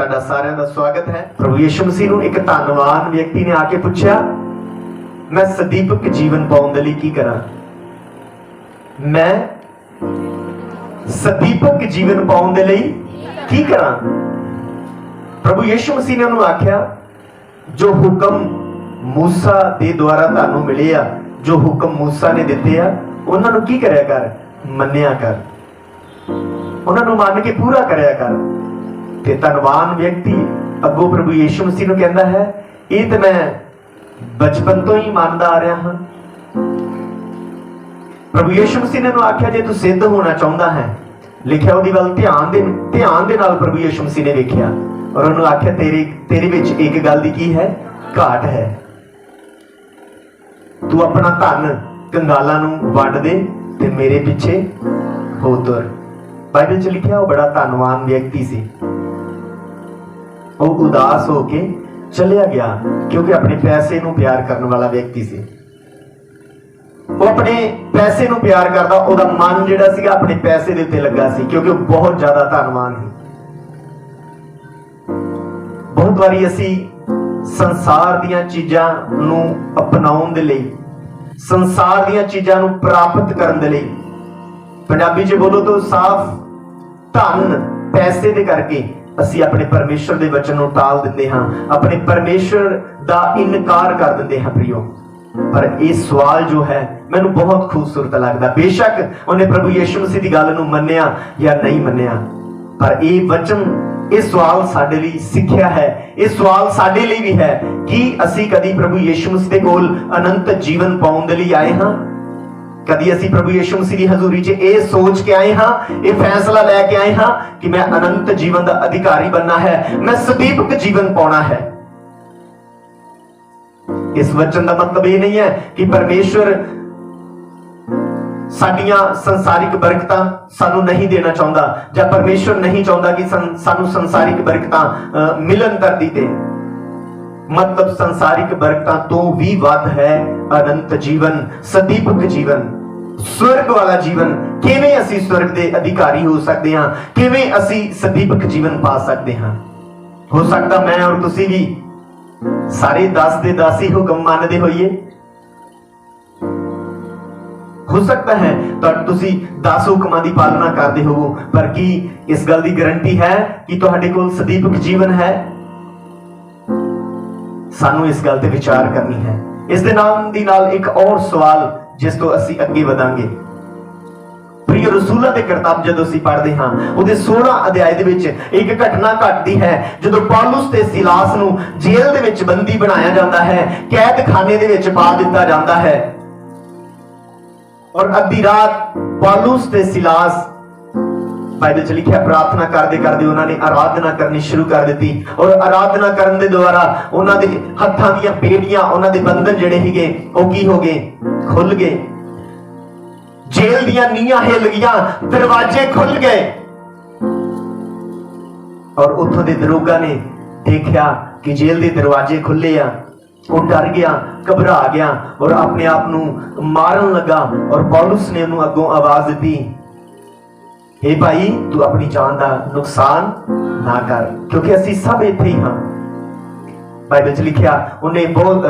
सारिਆਂ ਦਾ स्वागत है। प्रभु यीशु मसीह ਨੂੰ ਇੱਕ ਧੰਨਵਾਨ ਵਿਅਕਤੀ ਨੇ ਆ ਕੇ ਪੁੱਛਿਆ, मैं सदीपक जीवन पाउण ਦੇ ਲਈ ਕੀ ਕਰਾਂ? मैं सदीपक जीवन पाउण ਦੇ ਲਈ ਕੀ ਕਰਾਂ? प्रभु यीशु मसीह ने ਉਹਨੂੰ ਆਖਿਆ, जो हुक्म मूसा ਦੇ ਦੁਆਰਾ ਤੁਹਾਨੂੰ ਮਿਲੇ ਆ, जो हुक्म मूसा ने ਦਿੱਤੇ ਆ, ਉਹਨਾਂ ਨੂੰ ਕੀ ਕਰਿਆ ਕਰ? ਮੰਨਿਆ ਕਰ, ਉਹਨਾਂ ਨੂੰ ਮੰਨ ਕੇ ਪੂਰਾ ਕਰਿਆ ਕਰ। ਤੇ ਧੰਨਵਾਨ ਵਿਅਕਤੀ ਅੱਗੋਂ ਪ੍ਰਭੂ ਯੀਸ਼ੂ ਮਸੀਹ ਨੂੰ ਕਹਿੰਦਾ ਹੈ, ਇਹ ਤਾਂ ਮੈਂ ਬਚਪਨ ਤੋਂ ਹੀ ਮੰਨਦਾ ਆ ਰਿਹਾ ਹਾਂ। ਪ੍ਰਭੂ ਯੀਸ਼ੂ ਮਸੀਹ ਨੇ ਉਹਨੂੰ ਆਖਿਆ, ਜੇ ਤੂੰ ਸਿੱਧ ਹੋਣਾ ਚਾਹੁੰਦਾ ਹੈ, ਲਿਖਿਆ ਉਹਦੀ ਵੱਲ ਧਿਆਨ ਦੇ ਨਾਲ ਪ੍ਰਭੂ ਯੀਸ਼ੂ ਮਸੀਹ ਨੇ ਵੇਖਿਆ ਔਰ ਉਹਨੂੰ ਆਖਿਆ, ਤੇਰੇ ਵਿੱਚ ਇੱਕ ਗੱਲ ਦੀ ਕੀ ਹੈ? ਘਾਟ ਹੈ। ਤੂੰ ਆਪਣਾ ਧਨ ਕੰਗਾਲਾਂ ਨੂੰ ਵੰਡ ਦੇ ਤੇ ਮੇਰੇ ਪਿੱਛੇ ਹੋ ਤੁਰ। ਬਾਈਬਲ 'ਚ ਲਿਖਿਆ ਉਹ ਬੜਾ ਧੰਨਵਾਨ ਵਿਅਕਤੀ ਸੀ। ਉਹ ਉਦਾਸ ਹੋ ਕੇ ਚਲਿਆ ਗਿਆ ਕਿਉਂਕਿ ਆਪਣੇ ਪੈਸੇ ਨੂੰ ਪਿਆਰ ਕਰਨ ਵਾਲਾ ਵਿਅਕਤੀ ਸੀ। ਉਹ ਆਪਣੇ ਪੈਸੇ ਨੂੰ ਪਿਆਰ ਕਰਦਾ, ਉਹਦਾ ਮਨ ਜਿਹੜਾ ਸੀਗਾ ਆਪਣੇ ਪੈਸੇ ਦੇ ਉੱਤੇ ਲੱਗਾ ਸੀ ਕਿਉਂਕਿ ਉਹ ਬਹੁਤ ਜ਼ਿਆਦਾ ਧਨਵਾਨ ਸੀ। ਬਹੁਤ ਵਾਰੀ ਅਸੀਂ ਸੰਸਾਰ ਦੀਆਂ ਚੀਜ਼ਾਂ ਨੂੰ ਅਪਣਾਉਣ ਦੇ ਲਈ, ਸੰਸਾਰ ਦੀਆਂ ਚੀਜ਼ਾਂ ਨੂੰ ਪ੍ਰਾਪਤ ਕਰਨ ਦੇ ਲਈ, ਪੰਜਾਬੀ 'ਚ ਬੋਲੋ ਤਾਂ ਸਾਫ਼ ਧਨ ਪੈਸੇ ਦੇ ਕਰਕੇ ਅਸੀਂ ਆਪਣੇ ਪਰਮੇਸ਼ਰ ਦੇ ਵਚਨ ਨੂੰ ਟਾਲ ਦਿੰਦੇ ਹਾਂ, ਆਪਣੇ ਪਰਮੇਸ਼ਰ ਦਾ ਇਨਕਾਰ ਕਰ ਦਿੰਦੇ ਹਾਂ ਪ੍ਰਿਓ। ਪਰ ਇਹ ਸਵਾਲ ਜੋ ਹੈ ਮੈਨੂੰ ਬਹੁਤ ਖੂਬਸੂਰਤ ਲੱਗਦਾ। ਬੇਸ਼ੱਕ ਉਹਨੇ ਪ੍ਰਭੂ ਯੀਸ਼ੂ ਮਸੀਹ ਦੀ ਗੱਲ ਨੂੰ ਮੰਨਿਆ ਜਾਂ ਨਹੀਂ ਮੰਨਿਆ, ਪਰ ਇਹ ਵਚਨ, ਇਹ ਸਵਾਲ ਸਾਡੇ ਲਈ ਸਿੱਖਿਆ ਹੈ, ਇਹ ਸਵਾਲ ਸਾਡੇ ਲਈ ਵੀ ਹੈ ਕਿ ਅਸੀਂ ਕਦੀ ਪ੍ਰਭੂ ਯੀਸ਼ੂ ਮਸੀਹ ਦੇ ਕੋਲ ਅਨੰਤ ਜੀਵਨ ਪਾਉਣ ਦੇ ਲਈ ਆਏ ਹਾਂ? ਕਦੀ ਅਸੀਂ ਪ੍ਰਭੂ ਯੀਸ਼ੂ ਮਸੀਹ ਦੀ ਹਜ਼ੂਰੀ 'ਚ ਇਹ ਸੋਚ ਕੇ ਆਏ ਹਾਂ, ਇਹ ਫੈਸਲਾ ਲੈ ਕੇ ਆਏ ਹਾਂ ਕਿ ਮੈਂ ਅਨੰਤ ਜੀਵਨ ਦਾ ਅਧਿਕਾਰੀ ਬਣਨਾ ਹੈ, ਮੈਂ ਸਦੀਪਕ ਜੀਵਨ ਪਾਉਣਾ ਹੈ? ਇਸ ਵਚਨ ਦਾ ਮਤਲਬ ਇਹ ਨਹੀਂ ਹੈ ਕਿ ਪਰਮੇਸ਼ਵਰ ਸਾਡੀਆਂ ਸੰਸਾਰਿਕ ਬਰਕਤਾਂ ਸਾਨੂੰ ਨਹੀਂ ਦੇਣਾ ਚਾਹੁੰਦਾ ਜਾਂ ਪਰਮੇਸ਼ਵਰ ਨਹੀਂ ਚਾਹੁੰਦਾ ਕਿ ਸਾਨੂੰ ਸੰਸਾਰਿਕ ਬਰਕਤਾਂ ਮਿਲਣ ਧਰਤੀ ਤੇ। ਮਤਲਬ ਸੰਸਾਰਿਕ ਬਰਕਤਾਂ ਤੋਂ ਵੀ ਵੱਧ ਹੈ ਅਨੰਤ ਜੀਵਨ, ਸਦੀਪਕ ਜੀਵਨ, ਸਵਰਗ ਵਾਲਾ ਜੀਵਨ। ਕਿਵੇਂ ਅਸੀਂ ਸਵਰਗ ਦੇ ਅਧਿਕਾਰੀ ਹੋ ਸਕਦੇ ਹਾਂ? ਕਿਵੇਂ ਅਸੀਂ ਸਦੀਪਕ ਜੀਵਨ ਪਾ ਸਕਦੇ ਹਾਂ? ਹੋ ਸਕਦਾ ਮੈਂ ਔਰ ਤੁਸੀਂ ਵੀ ਸਾਰੇ 10 ਦੇ 10 ਹੀ ਹੁਕਮ ਮੰਨਦੇ ਹੋਈਏ। ਹੋ ਸਕਦਾ ਹੈ ਤਾਂ ਤੁਸੀਂ 10 ਹੁਕਮਾਂ ਦੀ ਪਾਲਣਾ ਕਰਦੇ ਹੋਵੋ, ਪਰ ਕੀ ਇਸ ਗੱਲ ਦੀ ਗਾਰੰਟੀ ਹੈ ਕਿ ਤੁਹਾਡੇ ਕੋਲ ਸਦੀਪਕ ਜੀਵਨ ਹੈ? ਸਾਨੂੰ ਇਸ ਗੱਲ ਤੇ ਵਿਚਾਰ ਕਰਨੀ ਹੈ। ਇਸ ਦੇ ਨਾਲ ਦੀ ਨਾਲ ਇੱਕ ਹੋਰ ਸਵਾਲ ਜਿਸ ਤੋਂ ਅਸੀਂ ਅੱਗੇ ਵਧਾਂਗੇ। ਪ੍ਰਿਯ ਰਸੂਲਾਂ ਦੇ ਕਰਤੱਵ ਜਦੋਂ ਅਸੀਂ ਪੜ੍ਹਦੇ ਹਾਂ, ਉਹਦੇ 16 ਅਧਿਆਇ ਦੇ ਵਿੱਚ ਇੱਕ ਘਟਨਾ ਘਟਦੀ ਹੈ ਜਦੋਂ ਪੌਲੁਸ ਤੇ ਸਿਲਾਸ ਨੂੰ ਜੇਲ੍ਹ ਦੇ ਵਿੱਚ ਬੰਦੀ ਬਣਾਇਆ ਜਾਂਦਾ ਹੈ, ਕੈਦਖਾਨੇ ਦੇ ਵਿੱਚ ਪਾ ਦਿੱਤਾ ਜਾਂਦਾ ਹੈ ਔਰ ਅੱਧੀ ਰਾਤ ਪੌਲੁਸ ਤੇ ਸਿਲਾਸ, ਬਾਈਬਲ 'ਚ ਲਿਖਿਆ, ਪ੍ਰਾਰਥਨਾ ਕਰਦੇ ਕਰਦੇ ਉਹਨਾਂ ਨੇ ਆਰਾਧਨਾ ਕਰਨੀ ਸ਼ੁਰੂ ਕਰ ਦਿੱਤੀ ਔਰ ਆਰਾਧਨਾ ਕਰਨ ਦੇ ਦੁਆਰਾ ਉਹਨਾਂ ਦੇ ਹੱਥਾਂ ਦੀਆਂ ਪੇੜੀਆਂ, ਉਹਨਾਂ ਦੇ ਬੰਧਨ ਜਿਹੜੇ ਸੀਗੇ ਉਹ ਕੀ ਹੋ ਗਏ? ਖੁੱਲ ਗਏ। ਜੇਲ੍ਹ ਦੀਆਂ ਨੀਹਾਂ ਹਿੱਲ ਗਈਆਂ, ਦਰਵਾਜ਼ੇ ਖੁੱਲ ਗਏ ਔਰ ਉੱਥੋਂ ਦੇ ਦਰੋਗਾ ਨੇ ਦੇਖਿਆ ਕਿ ਜੇਲ੍ਹ ਦੇ ਦਰਵਾਜ਼ੇ ਖੁੱਲੇ ਆ। ਉਹ ਡਰ ਗਿਆ, ਘਬਰਾ ਗਿਆ ਔਰ ਆਪਣੇ ਆਪ ਨੂੰ ਮਾਰਨ ਲੱਗਾ ਔਰ ਪੌਲੁਸ ਨੇ ਉਹਨੂੰ ਅੱਗੋਂ ਆਵਾਜ਼ ਦਿੱਤੀ, हे ਭਾਈ, ਤੂੰ ਆਪਣੀ ਜਾਨ ਦਾ ਨੁਕਸਾਨ ਨਾ ਕਰ ਕਿਉਂਕਿ ਅਸੀਂ ਸਭ ਇੱਥੇ ਹੀ ਹਾਂ। ਬਾਈਬਲ 'ਚ ਲਿਖਿਆ, ਉਹਨੇ ਬਹੁਤ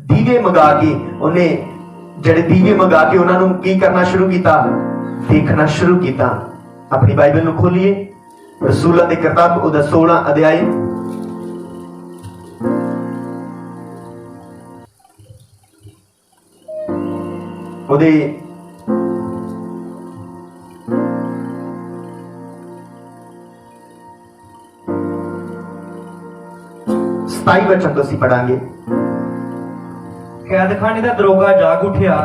ਦੀਵੇ ਮੰਗਾ ਕੇ, ਉਹਨੇ ਜਿਹੜੇ ਦੀਵੇ ਮੰਗਾ ਕੇ ਉਹਨਾਂ ਨੂੰ ਕੀ ਕਰਨਾ ਸ਼ੁਰੂ ਕੀਤਾ? ਦੇਖਣਾ ਸ਼ੁਰੂ ਕੀਤਾ। ਆਪਣੀ ਬਾਈਬਲ ਨੂੰ ਖੋਲੀਏ, ਰਸੂਲਾਂ ਦੇ ਕਰਤੱਵ ਉਹਦਾ 16 ਅਧਿਆਇ ਉਹਦੇ 27 ਵਚਨ ਤੋਂ ਅਸੀਂ ਪੜਾਂਗੇ। ਕੈਦਖਾਨੇ ਦਾ ਦਰੋਗਾ ਜਾਗ ਉੱਠਿਆ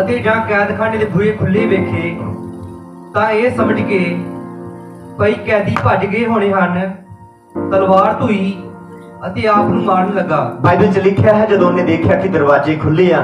ਅਤੇ ਜਾਂ ਕੈਦਖਾਨੇ ਦੇ ਬੂਹੇ ਖੁੱਲੇ ਵੇਖੇ ਤਾਂ ਇਹ ਸਮਝ ਕੇ ਕਈ ਕੈਦੀ ਭੱਜ ਗਏ ਹੋਣੇ ਹਨ, ਤਲਵਾਰ ਧੋਈ ਅਤੇ ਆਪ ਨੂੰ ਮਾਰਨ ਲੱਗਾ। ਬਾਈਬਲ 'ਚ ਲਿਖਿਆ ਹੈ, ਜਦੋਂ ਉਹਨੇ ਦੇਖਿਆ ਕਿ ਦਰਵਾਜ਼ੇ ਖੁੱਲੇ ਆ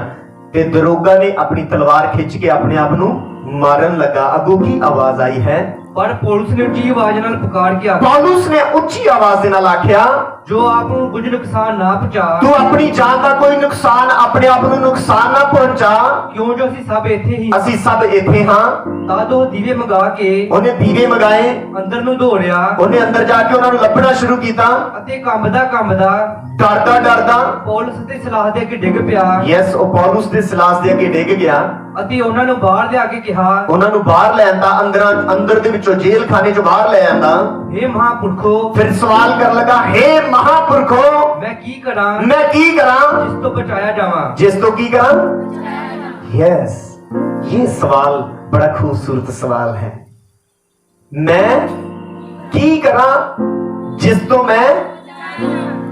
ਤੇ ਦਰੋਗਾ ਨੇ ਆਪਣੀ ਤਲਵਾਰ ਖਿੱਚ ਕੇ ਆਪਣੇ ਆਪ ਨੂੰ ਮਾਰਨ ਲੱਗਾ। ਅੱਗੋਂ ਕੀ ਆਵਾਜ਼ ਆਈ ਹੈ? ਪਰ ਪੌਲੁਸ ਨੇ ਉੱਚੀ ਆਵਾਜ਼ ਨਾਲ ਪੁਕਾਰ ਕੇ ਆਖਿਆ, ਪੌਲੁਸ ਨੇ ਉੱਚੀ ਆਵਾਜ਼ ਦੇ ਨਾਲ ਆਖਿਆ, ਜੋ ਆਪ ਨੂੰ ਕੁਝ ਨੁਕਸਾਨ ਨਾ ਪਹੁੰਚਾ, ਤੂੰ ਆਪਣੀ ਜਾਨ ਦਾ ਕੋਈ ਨੁਕਸਾਨ, ਆਪਣੇ ਆਪ ਨੂੰ ਨੁਕਸਾਨ ਨਾ ਪਹੁੰਚਾ। ਕਿਉਂ ਜੋ ਅਸੀਂ ਸਭ ਇੱਥੇ ਹੀ ਅਸੀਂ ਸਭ ਇੱਥੇ ਹਾਂ। ਤਾਂ ਦੋ ਦੀਵੇ ਮੰਗਾ ਕੇ ਉਹਨੇ ਦੀਵੇ ਮੰਗਾਏ, ਅੰਦਰ ਨੂੰ ਦੌੜਿਆ ਉਹਨੇ ਅੰਦਰ ਜਾ ਕੇ ਉਹਨਾਂ ਨੂੰ ਲੱਭਣਾ ਸ਼ੁਰੂ ਕੀਤਾ। ਅਤੇ ਕੰਬਦਾ ਡਰਦਾ ਡਰਦਾ ਪੌਲੁਸ ਦੇ ਸਲਾਹ ਦੇ ਅੱਗੇ ਡਿੱਗ ਪਿਆ ਯੈਸ, ਉਹ ਪੌਲੁਸ ਦੇ ਸਿਲਾਸ ਦੇ ਅੱਗੇ ਡਿੱਗ ਗਿਆ। ਅਤੇ ਉਹਨਾਂ ਨੂੰ ਬਾਹਰ ਲਿਆ ਕੇ ਕਿਹਾ, ਉਹਨਾਂ ਨੂੰ ਬਾਹਰ ਲੈ ਆਂਦਾ, ਅੰਦਰ ਦੇ ਵਿੱਚੋਂ ਜੇਲ੍ਹ ਖਾਨੇ ਚੋਂ ਬਾਹਰ ਲੈ ਆਂਦਾ। हे ਮਹਾਂਪੁਰਖੋ, ਫਿਰ ਸਵਾਲ ਕਰਨ ਲੱਗਾ, ਹੇ ਮਹਾਂਪੁਰਖੋ, ਮੈਂ ਕੀ ਕਰਾਂ ਮੈਂ ਕੀ ਕਰਾਂ ਜਿਸ ਤੋਂ ਬਚਾਇਆ ਜਾਵਾਂ। ਜਿਸ ਤੋਂ ਕੀ ਕਰਾਂ? यस, ये सवाल बड़ा खूबसूरत सवाल है। मैं की करा जिस तो मैं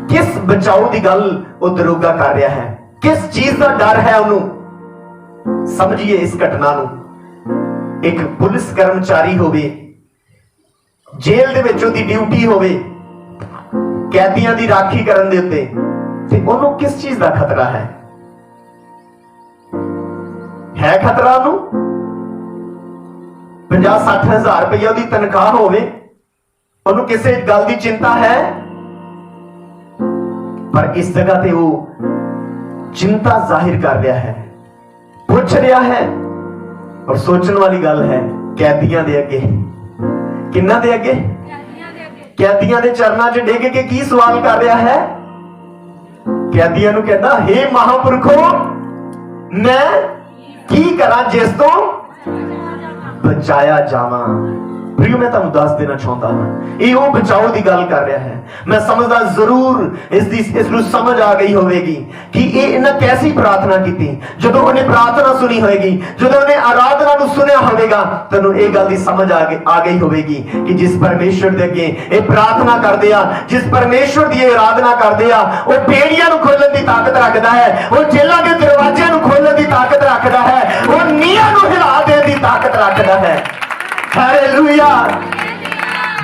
किस बचाओ दी गल ਉਹ ਦਰੋਗਾ ਕਰ ਰਿਹਾ ਹੈ, ਕਿਸ ਚੀਜ਼ ਦਾ ਡਰ ਹੈ ਉਹਨੂੰ। ਸਮਝੀਏ ਇਸ ਘਟਨਾ ਨੂੰ। ਇੱਕ ਪੁਲਿਸ ਕਰਮਚਾਰੀ ਹੋਵੇ, ਜੇਲ੍ਹ ਦੇ ਵਿੱਚ ਉਹਦੀ ਡਿਊਟੀ ਹੋਵੇ ਕੈਦੀਆਂ ਦੀ ਰਾਖੀ ਕਰਨ ਦੇ ਉੱਤੇ, ਤੇ ਉਹਨੂੰ ਕਿਸ ਚੀਜ਼ ਦਾ ਖਤਰਾ ਹੈ ਖਤਰਾ ਨੂੰ? 50-60 ਹਜ਼ਾਰ ਰੁਪਏ ਉਹਦੀ ਤਨਖਾਹ ਹੋਵੇ, ਉਹਨੂੰ ਕਿਸੇ ਗੱਲ ਦੀ ਚਿੰਤਾ ਹੈ? ਪਰ ਇਸ ਜਗ੍ਹਾ ਤੇ ਉਹ ਚਿੰਤਾ ਜ਼ਾਹਿਰ ਕਰ ਰਿਹਾ ਹੈ, ਪੁੱਛ ਰਿਹਾ ਹੈ। ਔਰ ਸੋਚਣ ਵਾਲੀ ਗੱਲ ਹੈ, ਕੈਦੀਆਂ ਦੇ ਅੱਗੇ, ਕਿੰਨਾ ਦੇ ਅੱਗੇ? ਕੈਦੀਆਂ ਦੇ ਚਰਨਾਂ 'ਚ ਡਿੱਗ ਕੇ ਕੀ ਸਵਾਲ ਕਰ ਰਿਹਾ ਹੈ? ਕੈਦੀਆਂ ਨੂੰ ਕਹਿੰਦਾ, ਹੇ ਮਹਾਂਪੁਰਖੋ, ਮੈਂ ਕੀ ਕਰਾਂ ਜਿਸ ਤੋਂ ਬਚਾਇਆ ਜਾਵਾਂ। प्रियो, मैं तुहानू दस देना चाहता हाँ, ये वो बचाओ की गल कर रहा है। मैं समझदा जरूर इसनू समझ आ गई होगी कि ये इन्हें कैसी प्रार्थना की। जदों उन्हें प्रार्थना सुनी होगी, जदों उन्हें आराधना नू सुनिया होगा, तैनू ये गल दी समझ आ गई होगी कि जिस परमेश्वर दे अगे ये प्रार्थना करदे आ, जिस परमेश्वर की आराधना करदे आ, वो बेड़ियां नू खोलण दी ताकत रखदा है, वो जेलां दे दरवाजियां नू खोलण दी ताकत रखदा है, वो नीहां नू हिला देण दी ताकत रखदा है। हालेलुया।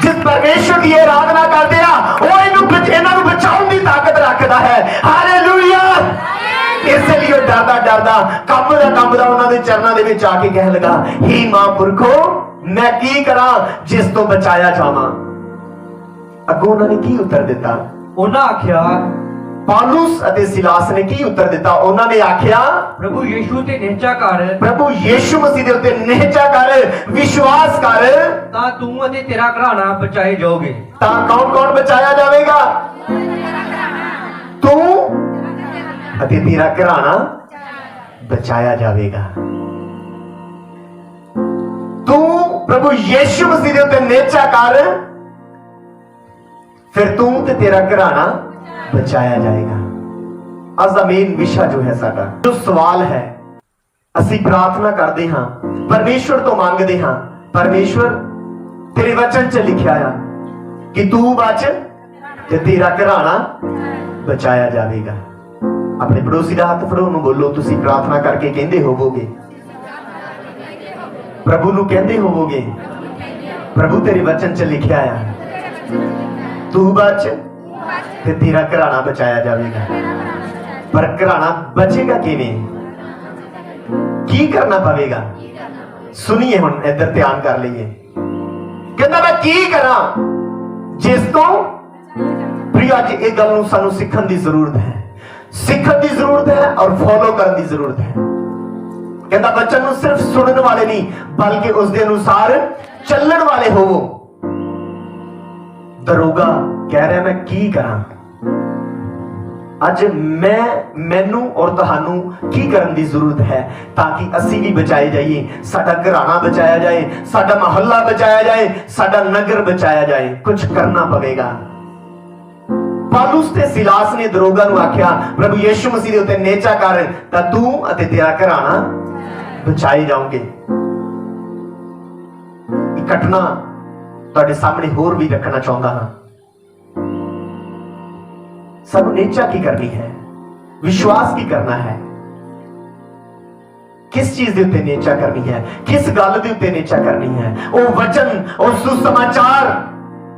जिस परमेश्वर की आराधना करते आ, वो इन्हां नू बचाउण दी ताकत रखदा है। हालेलुया। इसलिए डरदा डरदा कंबदा उन्हां दे चरनां दे विच आके कहण लगा, हे महापुरखो, मैं की करां जिस तो बचाया जावां। अगों उन्हां ने की उत्तर दिता? उन्हां आख्या, पौलुस अते सिलास ने की उत्तर दिता? उन्होंने आख्या, प्रभु यीशु ते निहचा कर, प्रभु यीशु मसीह दे उत्ते निहचा कर, विश्वास कर, तां तू अते तेरा घराना बचाए जाओगे। तां कौन कौन बचाया जाएगा? तू अते तेरा घराना बचाया जाएगा। तू प्रभु यीशु मसीह दे उत्ते निहचा कर, फिर तू ते तेरा घराना बचाया जाएगा। आज का मेन विषय जो है साडा, जो सवाल है, असी प्रार्थना करते हाँ, परमेश्वर तो मांगते हाँ, परमेश्वर तेरे वचन च लिखा है कि तू बच ते तेरा घराना बचाया जाएगा। अपने पड़ोसी का हाथ फड़ो, उन्होंने बोलो, तुसी प्रार्थना करके कहते होवोगे, प्रभु नू कहते होवोगे, प्रभु तेरे वचन च लिखा है तू बच ते तेरा घराना बचाया जाएगा। पर घराना बचेगा किवें? की करना पवेगा? सुनिए हुण, इधर ध्यान कर लीए। कहंदा मैं की करां जिस तो प्रिय, अज इह गल नूं सानूं सीखण दी जरूरत है, सीखण दी जरूरत है और फॉलो करन दी जरूरत है। कहंदा बच्चन नूं सिर्फ सुनने वाले नहीं, बल्कि उस दे अनुसार चलण वाले होवो। दरोगा कह रहा मैं की करां? अज मैनू और तुहानू की करन दी जरूरत है ताकि असी भी बचाए जाइए, साडा घराना बचाया जाए, साडा महल्ला बचाया जाए, साडा नगर बचाया जाए। कुछ करना पवेगा। पौलुस ते सिलास ने दरोगा नू आख्या, प्रभु यीशु मसीह दे उत्ते नेचा कर, तां तू अते तेरा घराना बचाए जाओगे। घटना तुहाडे सामने होर भी रखना चाहता हाँ। सानू नेचा की करनी है, विश्वास की करना है, किस चीज के उत्ते नेचा करनी है, किस गल के उत्ते नेचा करनी है। वो वचन और सुसमाचार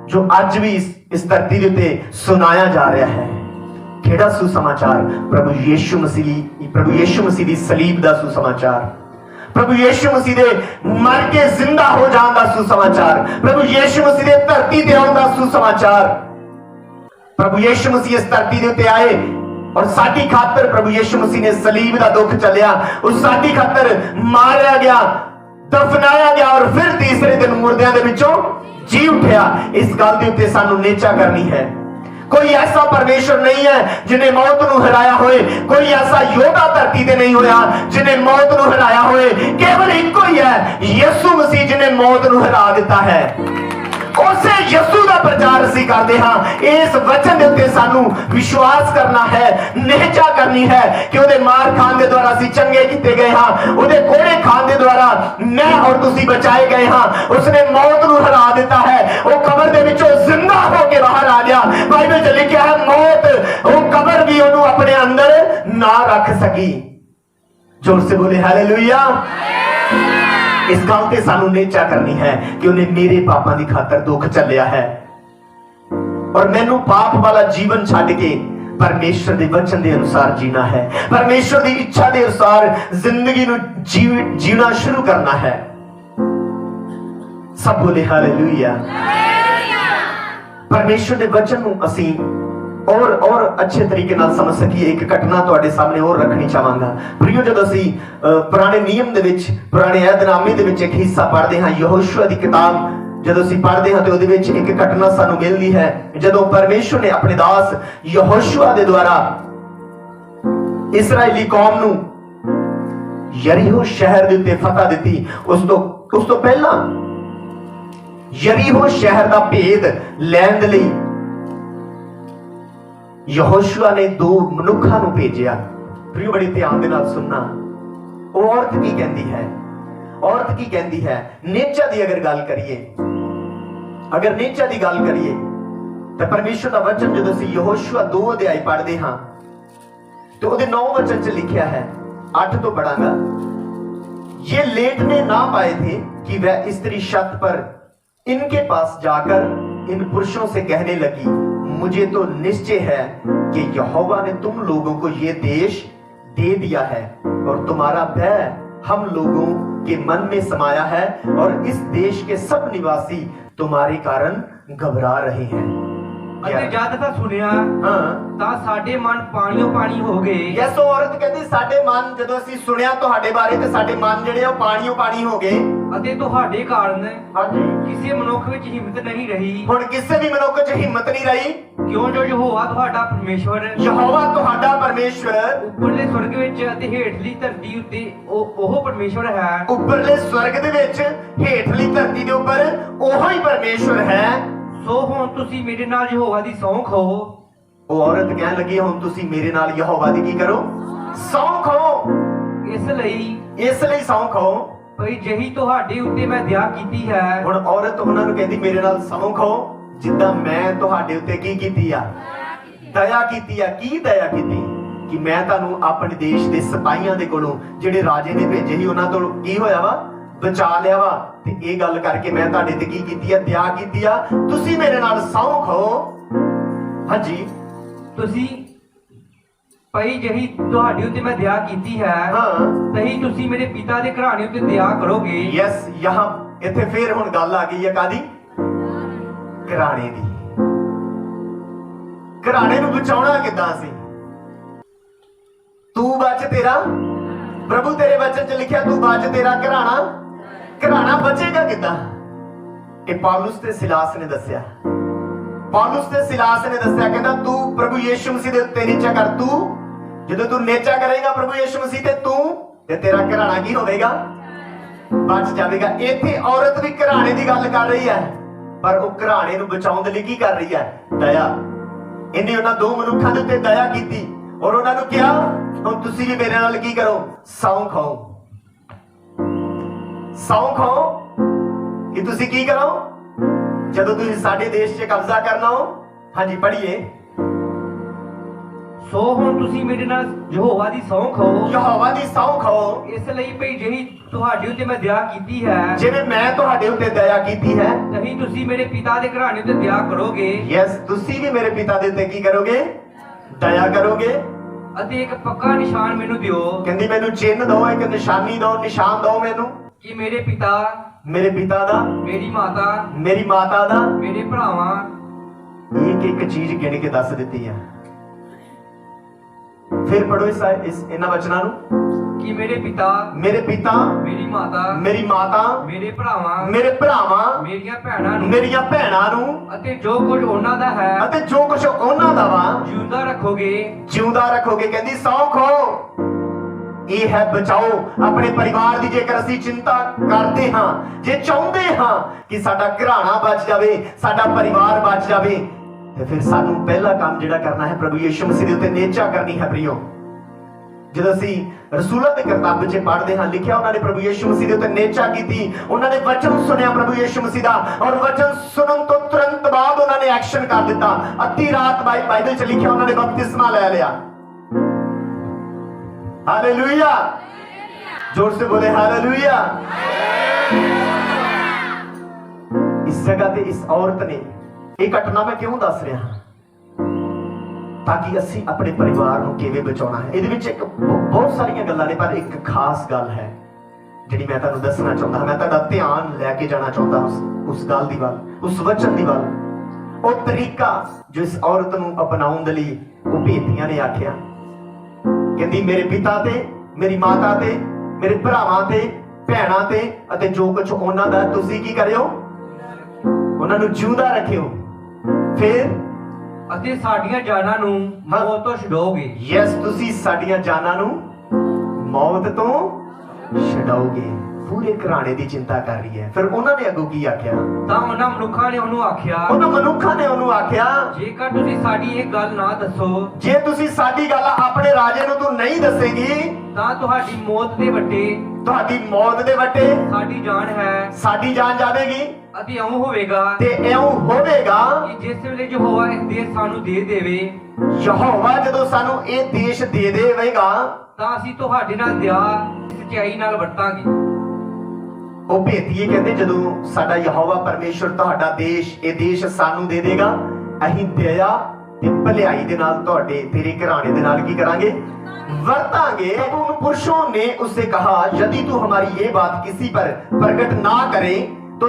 जो अज भी इस धरती के उत्ते सुनाया जा रहा है, केड़ा सुसमाचार? प्रभु यीशु मसीह दी सलीब दा सुसमाचार, प्रभु यीशु मसीह दे मर के जिंदा हो जाने का सुसमाचार, प्रभु यीशु मसीह दे धरती ते आउण दा सुसमाचार। प्रभु यीशु मसीह इस धरती दे उत्ते आए और साडी खातर प्रभु यीशु मसीह ने सलीब दा दुख चलिया, उस साडी खातर मारिया गया, दफनाया गया और फिर तीसरे दिन मुर्दियां दे विचों जी उठिया। इस गल दे उत्ते सानू नेचा करनी है। कोई ऐसा परमेश्वर नहीं है जिन्हें मौत नूं हराया होए, कोई ऐसा योद्धा धरती ते नहीं होया जिन्हें मौत नूं हराया होए। केवल इक्को ही है, यीशु मसीह जिन्हें मौत नूं हरा दिता है। उसे यीशु का प्रचार असीं करदे हां। इस वचन दे उत्ते सानू विश्वास करना है, निहचा करनी है कि उहदे मार खान दे द्वारा असीं चंगे कीते गए हां, उहदे कोड़े खान दे द्वारा मैं और तुसीं बचाए गए हां। उसने मौत नूं हरा दिता है, वो कब्र दे विचों जिंदा होके बाहर आ गया। बाइबल च लिखिया है मौत वो कब्र भी उहनूं अपने अंदर ना रख सकी। जोर से बोले हालेलुया। इस गल ते सानू नेचा करनी है कि उन्हें मेरे पापां दी खातर दुख झल्लिया है और मैनू पाप वाला जीवन छड्ड के परमेश्वर दे वचन दे अनुसार जीना है, परमेश्वर दी इच्छा दे अनुसार जिंदगी नू जीना शुरू करना है। सब बोले हालेलुया। परमेश्वर दे वचन नू असीं और अच्छे तरीके नाल समझ सकीए। एक घटना तुहाडे सामने और रखनी चाहांगा। प्रियो, जदों असीं पुराने नियम दे विच, पुराने ऐहदनामे दे विच एक हिस्सा पढ़दे हां, यहोशुआ दी किताब जदों असीं पढ़दे हां ते उहदे विच एक घटना सानू मिलदी है जदों परमेश्वर ने अपने दास यहोशुआ दे द्वारा इस्राएली कौम नू यरीहो शहर दे उत्ते फतह दित्ती। उस तो पहला यरीहो शहर दा भेद लैण दे लई यहोशुआ ने दो मनुखां नूं भेजिया। प्रियो, बड़ी ध्यान दे नाल सुनना। वो औरत की कहती है, औरत की कहती है, नेचा दी अगर गल करिए, अगर नेचा दी गल करिए तो परमेश्वर दा वचन जदों असीं यहोशुआ 2 अध्याय पढ़दे हां तो उहदे 9 वचन च लिखिया है, 8 तो पढ़ांगा। ये लेटने ना पाए थे कि वह स्त्री छत पर इनके पास जाकर इन पुरुषों से कहने लगी, मुझे तो निश्चय है कि यहोवा ने तुम लोगों को ये देश दे दिया है और तुम्हारा भय हम लोगों के मन में समाया है और इस देश के सब निवासी तुम्हारे कारण घबरा रहे हैं। ਅਤੇ ਜਦ ਤਾਂ ਸੁਣਿਆ ਤਾਂ ਸਾਡੇ ਮਨ ਪਾਣੀਓ ਪਾਣੀ ਹੋ ਗਏ। ਯੈਸ, ਉਹ ਔਰਤ ਕਹਿੰਦੀ ਸਾਡੇ ਮਨ ਜਦੋਂ ਅਸੀਂ ਸੁਣਿਆ ਤੁਹਾਡੇ ਬਾਰੇ ਤੇ ਸਾਡੇ ਮਨ ਜਿਹੜੇ ਆ ਪਾਣੀਓ ਪਾਣੀ ਹੋ ਗਏ। ਅਤੇ ਤੁਹਾਡੇ ਕਾਰਨ ਹਾਂਜੀ ਕਿਸੇ ਮਨੁੱਖ ਵਿੱਚ ਹਿੰਮਤ ਨਹੀਂ ਰਹੀ। ਹੁਣ ਕਿਸੇ ਵੀ ਮਨੁੱਖ 'ਚ ਹਿੰਮਤ ਨਹੀਂ ਰਹੀ। ਕਿਉਂ ਜੋ ਯਹੋਵਾ ਤੁਹਾਡਾ ਪਰਮੇਸ਼ਵਰ, ਯਹੋਵਾ ਤੁਹਾਡਾ ਪਰਮੇਸ਼ਵਰ ਉੱਪਰਲੇ ਸਵਰਗ ਵਿੱਚ ਅਤੇ ਹੇਠਲੀ ਧਰਤੀ ਉੱਤੇ ਉਹ ਪਰਮੇਸ਼ਵਰ ਹੈ। ਉੱਪਰਲੇ ਸਵਰਗ ਦੇ ਵਿੱਚ ਹੇਠਲੀ ਧਰਤੀ ਦੇ ਉੱਪਰ ਉਹੋ ਹੀ ਪਰਮੇਸ਼ਵਰ ਹੈ। ਸੋ ਹੁਣ ਤੁਸੀਂ ਮੇਰੇ ਨਾਲ ਯਹੋਵਾ ਦੀ ਸਹੁੰ ਖਾਓ। ਉਹ ਔਰਤ ਕਹਿਣ ਲੱਗੀ, ਹੁਣ ਤੁਸੀਂ ਮੇਰੇ ਨਾਲ ਯਹੋਵਾ ਦੀ ਕੀ ਕਰੋ? ਸਹੁੰ ਖਾਓ। ਇਸ ਲਈ ਸਹੁੰ ਖਾਓ ਭਈ ਜਿਹੀ ਤੁਹਾਡੇ ਉੱਤੇ ਮੈਂ ਦਇਆ ਕੀਤੀ ਹੈ। ਹੁਣ ਔਰਤ ਉਹਨਾਂ ਨੂੰ ਕਹਿੰਦੀ, ਮੇਰੇ ਨਾਲ ਸਹੁੰ ਖਾਓ ਜਿੱਦਾਂ ਮੈਂ ਤੁਹਾਡੇ ਉੱਤੇ ਕੀ ਕੀਤੀ ਆ? ਦਇਆ ਕੀਤੀ ਆ। ਕੀ ਦਇਆ ਕੀਤੀ? ਕਿ ਮੈਂ ਤੁਹਾਨੂੰ ਆਪਣੇ ਦੇਸ਼ ਦੇ ਸਿਪਾਹੀਆਂ ਦੇ ਕੋਲੋਂ ਜਿਹੜੇ ਰਾਜੇ ਨੇ ਭੇਜੇ ਸੀ ਉਹਨਾਂ ਤੋਂ ਕੀ ਹੋਇਆ ਵਾ? ਬਚਾ ਲਿਆ ਵਾ। ਤੇ ਇਹ ਗੱਲ ਕਰਕੇ ਮੈਂ ਤੁਹਾਡੇ ਤੇ ਕੀ ਕੀਤੀ ਆ? ਦਇਆ ਕੀਤੀ ਆ। ਤੁਸੀਂ ਮੇਰੇ ਨਾਲ ਸਹੁੰ ਖਾਓ। ਹਾਂਜੀ, ਤੁਸੀਂ ਭਈ ਜਿਹੀ ਤੁਹਾਡੇ ਉੱਤੇ ਮੈਂ ਦਇਆ ਕੀਤੀ ਹੈ, ਤਹੀਂ ਤੁਸੀਂ ਮੇਰੇ ਪਿਤਾ ਦੇ ਘਰਾਣੇ ਉੱਤੇ ਦਇਆ ਕਰੋਗੇ। ਯੈਸ, ਯਹਾਂ ਇੱਥੇ ਫੇਰ ਹੁਣ ਗੱਲ ਆ ਗਈ ਹੈ ਕਾਦੀ? ਘਰਾਣੇ ਦੀ। ਘਰਾਣੇ ਨੂੰ ਬਚਾਉਣਾ ਕਿੱਦਾਂ ਸੀ? ਤੂੰ ਬਚ, ਤੇਰਾ ਪ੍ਰਭੂ ਤੇਰੇ ਵਚਨ 'ਚ ਲਿਖਿਆ ਤੂੰ ਬਚ, ਤੇਰਾ ਘਰਾਣਾ ਬਚੇਗਾ ਕਿੱਦਾਂ? ਇਹ ਪੌਲੁਸ ਤੇ ਸਿਲਾਸ ਨੇ ਦੱਸਿਆ। ਪੌਲੁਸ ਤੇ ਸਿਲਾਸ ਨੇ ਦੱਸਿਆ, ਕਹਿੰਦਾ ਤੂੰ ਪ੍ਰਭੂ ਯੀਸ਼ੂ ਮਸੀਹ ਦੇ ਉੱਤੇ ਨੀਚਾ ਕਰ। ਤੂੰ ਜਦੋਂ ਤੂੰ ਨੀਚਾ ਕਰੇਗਾ ਪ੍ਰਭੂ ਯੀਸ਼ੂ ਮਸੀਹ ਤੇ, ਤੂੰ ਤੇ ਤੇਰਾ ਘਰਾਣਾ ਕੀ ਹੋਵੇਗਾ? ਬਚ ਜਾਵੇਗਾ। ਇੱਥੇ ਔਰਤ ਵੀ ਘਰਾਣੇ ਦੀ ਗੱਲ ਕਰ ਰਹੀ ਹੈ, ਪਰ ਉਹ ਘਰਾਣੇ ਨੂੰ ਬਚਾਉਣ ਦੇ ਲਈ ਕੀ ਕਰ ਰਹੀ ਹੈ? ਦਇਆ। ਇਹਨੇ ਉਹਨਾਂ ਦੋ ਮਨੁੱਖਾਂ ਦੇ ਉੱਤੇ ਦਇਆ ਕੀਤੀ ਔਰ ਉਹਨਾਂ ਨੂੰ ਕਿਹਾ, ਹੁਣ ਤੁਸੀਂ ਵੀ ਮੇਰੇ ਨਾਲ ਕੀ ਕਰੋ? ਸਹੁੰ ਖਾਓ। ਸਹੁੰ ਖਾਓ ਕਿ ਤੁਸੀਂ ਕੀ ਕਰੋ ਜਦੋਂ ਤੁਸੀਂ ਸਾਡੇ ਦੇਸ਼ 'ਚ ਕਬਜ਼ਾ ਕਰਨਾ ਹੋ। ਹਾਂਜੀ, ਪੜ੍ਹੀਏ। ਸੋ ਹੁਣ ਤੁਸੀਂ ਮੇਰੇ ਨਾਲ ਯਹੋਵਾ ਦੀ ਸਹੁੰ ਖਾਓ। ਯਹੋਵਾ ਦੀ ਸਹੁੰ ਖਾਓ। ਇਸ ਲਈ ਭਈ ਜਿਹੀ ਤੁਹਾਡੇ ਉੱਤੇ ਮੈਂ ਦਇਆ ਕੀਤੀ ਹੈ, ਜਿਵੇਂ ਮੈਂ ਤੁਹਾਡੇ ਉੱਤੇ ਦਇਆ ਕੀਤੀ ਹੈ, ਤਹੀਂ ਤੁਸੀਂ ਮੇਰੇ ਪਿਤਾ ਦੇ ਘਰਾਣੇ ਉੱਤੇ ਦਇਆ ਕਰੋਗੇ। ਯੈਸ, ਤੁਸੀਂ ਵੀ ਮੇਰੇ ਪਿਤਾ ਦੇ ਉੱਤੇ ਕੀ ਕਰੋਗੇ? ਦਇਆ ਕਰੋਗੇ। ਅਤੇ ਇੱਕ ਪੱਕਾ ਨਿਸ਼ਾਨ ਮੈਨੂੰ ਦਿਓ ਕਹਿੰਦੀ ਮੈਨੂੰ ਚਿੰਨ੍ਹ ਦਿਓ, ਇੱਕ ਨਿਸ਼ਾਨੀ ਦਿਓ, ਨਿਸ਼ਾਨ ਦਿਓ ਮੈਨੂੰ ਕਿ ਮੇਰੇ ਪਿਤਾ ਦਾ, ਮੇਰੀ ਮਾਤਾ ਦਾ, ਮੇਰੇ ਭਰਾਵਾਂ। ਇੱਕ ਇੱਕ ਚੀਜ਼ ਗਿਣ ਕੇ ਦੱਸ ਦਿੱਤੀ ਹੈ। ਫਿਰ ਪੜੋ ਇਹਨਾਂ ਵਚਨਾਂ ਨੂੰ ਕਿ ਮੇਰੇ ਪਿਤਾ, ਮੇਰੀ ਮਾਤਾ, ਮੇਰੇ ਭਰਾਵਾਂ, ਮੇਰੀਆਂ ਭੈਣਾਂ ਨੂੰ ਅਤੇ ਜੋ ਕੁਝ ਉਹਨਾਂ ਦਾ ਹੈ ਵਾ ਜਿਉਂਦਾ ਰੱਖੋਗੇ। ਕਹਿੰਦੀ ਸੌਖ ਹੋ, ਇਹ ਹੈ ਬਚਾਓ। ਆਪਣੇ ਪਰਿਵਾਰ ਦੀ ਜੇਕਰ ਅਸੀਂ ਚਿੰਤਾ ਕਰਦੇ ਹਾਂ, ਜੇ ਚਾਹੁੰਦੇ ਹਾਂ ਕਿ ਸਾਡਾ ਘਰਾਣਾ ਬਚ ਜਾਵੇ, ਸਾਡਾ ਪਰਿਵਾਰ ਬਚ ਜਾਵੇ, ਤੇ ਫਿਰ ਸਾਨੂੰ ਪਹਿਲਾ ਕੰਮ ਜਿਹੜਾ ਕਰਨਾ ਹੈ ਪ੍ਰਭੂ ਯਿਸੂ ਮਸੀਹ ਦੇ ਉੱਤੇ ਨੇਚਾ ਕਰਨੀ ਹੈ। ਪ੍ਰਿਓ, ਜਦੋਂ ਅਸੀਂ ਰਸੂਲਾਂ ਦੇ ਕਿਤਾਬ ਵਿੱਚ ਪੜ੍ਹਦੇ ਹਾਂ, ਲਿਖਿਆ ਉਹਨਾਂ ਨੇ ਪ੍ਰਭੂ ਯਿਸੂ ਮਸੀਹ ਦੇ ਉੱਤੇ ਨੇਚਾ ਕੀਤੀ। ਉਹਨਾਂ ਨੇ ਵਚਨ ਸੁਣਿਆ ਪ੍ਰਭੂ ਯਿਸੂ ਮਸੀਹ ਦਾ, ਔਰ ਵਚਨ ਸੁਣਨ ਤੋਂ ਤੁਰੰਤ ਬਾਅਦ ਉਹਨਾਂ ਨੇ ਐਕਸ਼ਨ ਕਰ ਦਿੱਤਾ। ਅੱਧੀ ਰਾਤ ਬਾਈਬਲ 'ਚ ਲਿਖਿਆ ਉਹਨਾਂ ਨੇ ਬਪਤਿਸਮਾ ਲੈ ਲਿਆ। हालेलुया, जोर से बोले हालेलुया। इस जगह पे इस औरत ने एक घटना मैं क्यों दस रहा हां, ताकि ਅਸੀਂ ਆਪਣੇ ਪਰਿਵਾਰ ਨੂੰ ਕਿਵੇਂ ਬਚਾਉਣਾ ਹੈ। ਇਹਦੇ ਵਿੱਚ ਇੱਕ ਬਹੁਤ ਸਾਰੀਆਂ ਗੱਲਾਂ ਨੇ, ਪਰ ਇੱਕ ਖਾਸ ਗੱਲ ਹੈ ਜਿਹੜੀ ਮੈਂ ਤੁਹਾਨੂੰ ਦੱਸਣਾ ਚਾਹੁੰਦਾ ਹਾਂ। ਮੈਂ ਤੁਹਾਡਾ ਧਿਆਨ ਲੈ ਕੇ ਜਾਣਾ ਚਾਹੁੰਦਾ ਉਸ ਗੱਲ ਦੀ ਵੱਲ, ਉਸ ਵਚਨ ਦੀ ਵੱਲ। ਉਹ ਤਰੀਕਾ ਜੋ ਇਸ ਔਰਤ ਨੂੰ ਅਪਣਾਉਣ ਦੇ ਲਈ ਉਹ ਭੇਤੀਆਂ ਨੇ ਆਖਿਆ, ਕਹਿੰਦੀ ਮੇਰੇ ਪਿਤਾ ਤੇ, ਮੇਰੀ ਮਾਤਾ ਤੇ, ਮੇਰੇ ਭਰਾਵਾਂ ਤੇ, ਭੈਣਾਂ ਤੇ ਅਤੇ ਜੋ ਕੁਝ ਉਹਨਾਂ ਦਾ, ਤੁਸੀਂ ਕੀ ਕਰਿਓ? ਉਹਨਾਂ ਨੂੰ ਜਿਉਂਦਾ ਰੱਖਿਓ। ਫਿਰ ਅਤੇ ਸਾਡੀਆਂ ਜਾਨਾਂ ਨੂੰ ਮੌਤ ਤੋਂ ਛਡਾਓਗੇ। ਯੈਸ, ਤੁਸੀਂ ਸਾਡੀਆਂ ਜਾਨਾਂ ਨੂੰ ਮੌਤ ਤੋਂ ਛਡਾਓਗੇ। ਪੂਰੇ ਘਰਾਣੇ ਦੀ ਚਿੰਤਾ ਕਰ ਰਹੀ ਹੈ। ਫਿਰ ਉਹਨਾਂ ਨੇ ਅੱਗੋਂ ਕੀ ਆਖਿਆ? ਤਾਂ ਉਹਨਾਂ ਮਨੁੱਖਾਂ ਨੇ ਉਹਨੂੰ ਆਖਿਆ, ਜੇਕਰ ਤੁਸੀਂ ਸਾਡੀ ਇਹ ਗੱਲ ਨਾ ਦੱਸੋ, ਜੇ ਤੁਸੀਂ ਸਾਡੀ ਗੱਲ ਆਪਣੇ ਰਾਜੇ ਨੂੰ ਤੂੰ ਨਹੀਂ ਦੱਸੇਗੀ, ਤਾਂ ਤੁਹਾਡੀ ਮੌਤ ਦੇ ਵੱਟੇ ਸਾਡੀ ਜਾਨ ਜਾਵੇਗੀ। ਅਤੇ ਇਉਂ ਹੋਵੇਗਾ ਕਿ ਜਿਸ ਵੇਲੇ ਯਹੋਵਾ ਇਹ ਦੇਸ਼ ਸਾਨੂੰ ਦੇ ਦੇਵੇ, ਯਹੋਵਾ ਜਦੋਂ ਸਾਨੂੰ ਇਹ ਦੇਸ਼ ਦੇ ਦੇਵੇਗਾ, ਤਾਂ ਅਸੀਂ ਤੁਹਾਡੇ ਨਾਲ ਦਇਆ ਸੱਚਾਈ ਨਾਲ ਵਰਤਾਂਗੇ। ਉਹ ਭੇਤੀਏ ਕਹਿੰਦੇ ਜਦੋਂ ਸਾਡਾ ਯਹੋਵਾ ਪਰਮੇਸ਼ਰ ਤੁਹਾਡਾ ਇਹ ਦੇਸ਼ ਸਾਨੂੰ ਦੇ ਦੇਗਾ, ਅਸੀਂ ਦਇਆ ਤੇ ਭਲਾਈ ਦੇ ਨਾਲ ਤੇਰੇ ਘਰਾਣੇ ਦੇ ਨਾਲ ਕੀ ਕਰਾਂਗੇ? वर्तांगे। उन पुरुषों ने उससे कहा, यदि तू हमारी ये बात किसी पर प्रकट ना करे तो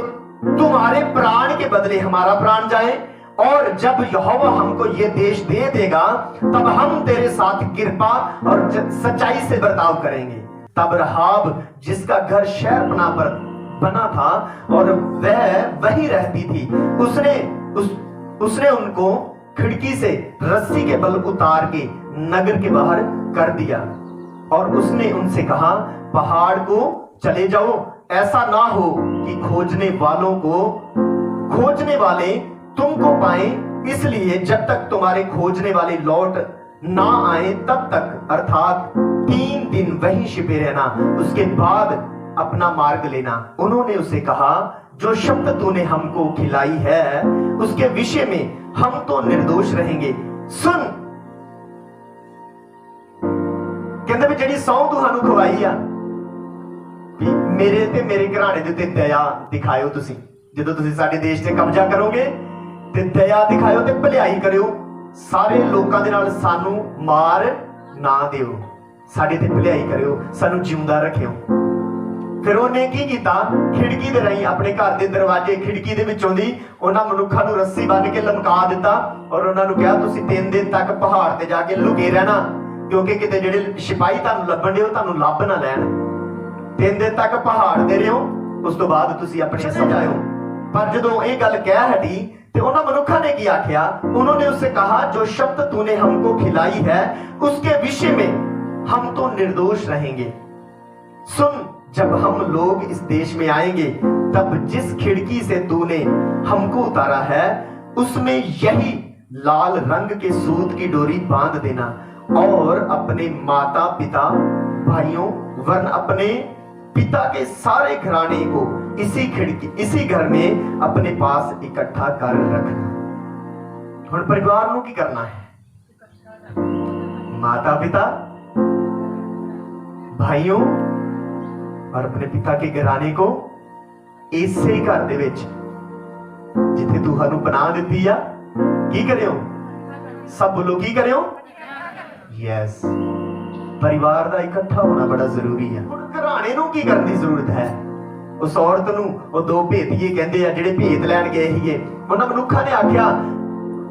तुम्हारे प्राण के बदले हमारा प्राण जाए, और जब यहोवा हमको ये देश दे देगा तब हम तेरे साथ कृपा और सच्चाई से बर्ताव करेंगे। तब रहाब, जिसका घर शहरपनाह पर बना था और वह वही रहती थी, उसने उनको खिड़की से रस्सी के बल उतार के नगर के बाहर कर दिया, और उसने उनसे कहा, पहाड़ को चले जाओ, ऐसा ना हो कि खोजने वाले तुमको पाए, इसलिए जब तक तुम्हारे खोजने वाले लौट ना आए तब तक, अर्थात 3 दिन वहीं छिपे रहना, उसके बाद अपना मार्ग लेना। उन्होंने उसे कहा, जो शब्द तूने हमको खिलाई है उसके विषय में हम तो निर्दोष रहेंगे। सुन, कहते भी ਜਿਹੜੀ ਸੌਂ ਤੁਹਾਨੂੰ ਖਵਾਈ ਆ ਵੀ ਮੇਰੇ ਤੇ ਮੇਰੇ ਘਰਾਣੇ ਦੇ ਉੱਤੇ ਦਇਆ ਦਿਖਾਇਓ। ਤੁਸੀਂ ਜਦੋਂ ਤੁਸੀਂ ਸਾਡੇ ਦੇਸ਼ ਤੇ ਕਬਜ਼ਾ ਕਰੋਗੇ ਤੇ ਦਇਆ ਦਿਖਾਇਓ ਤੇ ਭਲਾਈ ਕਰਿਓ, ਸਾਰੇ ਲੋਕਾਂ ਦੇ ਨਾਲ ਸਾਨੂੰ ਮਾਰ ਨਾ ਦਿਓ, ਸਾਡੇ ਤੇ ਭਲਾਈ ਕਰਿਓ, ਸਾਨੂੰ ਜਿਉਂਦਾ ਰੱਖਿਓ। ਫਿਰ ਉਹਨੇ ਕੀ ਕੀਤਾ? ਖਿੜਕੀ ਦੇ ਰਾਹੀਂ ਆਪਣੇ ਘਰ ਦੇ ਦਰਵਾਜ਼ੇ ਖਿੜਕੀ ਦੇ ਵਿੱਚੋਂ ਦੀ ਉਹਨਾਂ ਮਨੁੱਖਾਂ ਨੂੰ ਰੱਸੀ ਬੰਨ੍ਹ ਕੇ ਲਮਕਾ ਦਿੱਤਾ, ਔਰ ਉਹਨਾਂ ਨੂੰ ਕਿਹਾ, ਤੁਸੀਂ 3 ਦਿਨ ਤੱਕ ਪਹਾੜ ਤੇ ਜਾ ਕੇ ਲੁਕੇ ਰਹਿਣਾ, ਕਿਉਂਕਿ ਕਿਤੇ ਜਿਹੜੇ ਸਿਪਾਹੀ ਤੁਹਾਨੂੰ ਲੱਭਣ ਦੇ ਉਹ ਤੁਹਾਨੂੰ ਲੱਭ ਨਾ ਲੈਣ। 3 ਦਿਨ ਤੱਕ ਪਹਾੜ ਤੇ ਰਹੋ, ਉਸ ਤੋਂ ਬਾਅਦ ਤੁਸੀਂ ਆਪਣੇ ਸਜਾਇਓ। ਪਰ ਜਦੋਂ ਇਹ ਗੱਲ ਕਹਿ ਹਟੀ ਤੇ ਉਹਨਾਂ ਮਨੁੱਖਾਂ ਨੇ ਕੀ ਆਖਿਆ? उन्होंने उससे कहा, जो शब्द तूने हमको खिलाई है उसके विषय में हम तो निर्दोष रहेंगे। सुन, जब हम लोग इस देश में आएंगे तब जिस खिड़की से तूने हमको उतारा है उसमें यही लाल रंग के सूत की डोरी बांध देना, और अपने माता पिता भाइयों वरन अपने पिता के सारे घराने को इसी घर में अपने पास इकट्ठा कर रखना। हुण परिवार नूं की करना है? माता पिता भाइयों और अपने पिता के घराने को इसे घर दे विच जिथे तुहानू बना दिती आ की करियो? सब बोलो की करियो? ਯੈਸ, ਪਰਿਵਾਰ ਦਾ ਇਕੱਠਾ ਹੋਣਾ ਬੜਾ ਜ਼ਰੂਰੀ ਹੈ। ਹੁਣ ਘਰਾਣੇ ਨੂੰ ਕੀ ਕਰਨ ਦੀ ਜ਼ਰੂਰਤ ਹੈ? ਉਸ ਔਰਤ ਨੂੰ ਉਹ ਦੋ ਭੇਤੀਏ ਕਹਿੰਦੇ ਆ ਜਿਹੜੇ ਭੇਤ ਲੈਣ ਗਏ ਸੀਗੇ, ਉਹਨਾਂ ਮਨੁੱਖਾਂ ਨੇ ਆਖਿਆ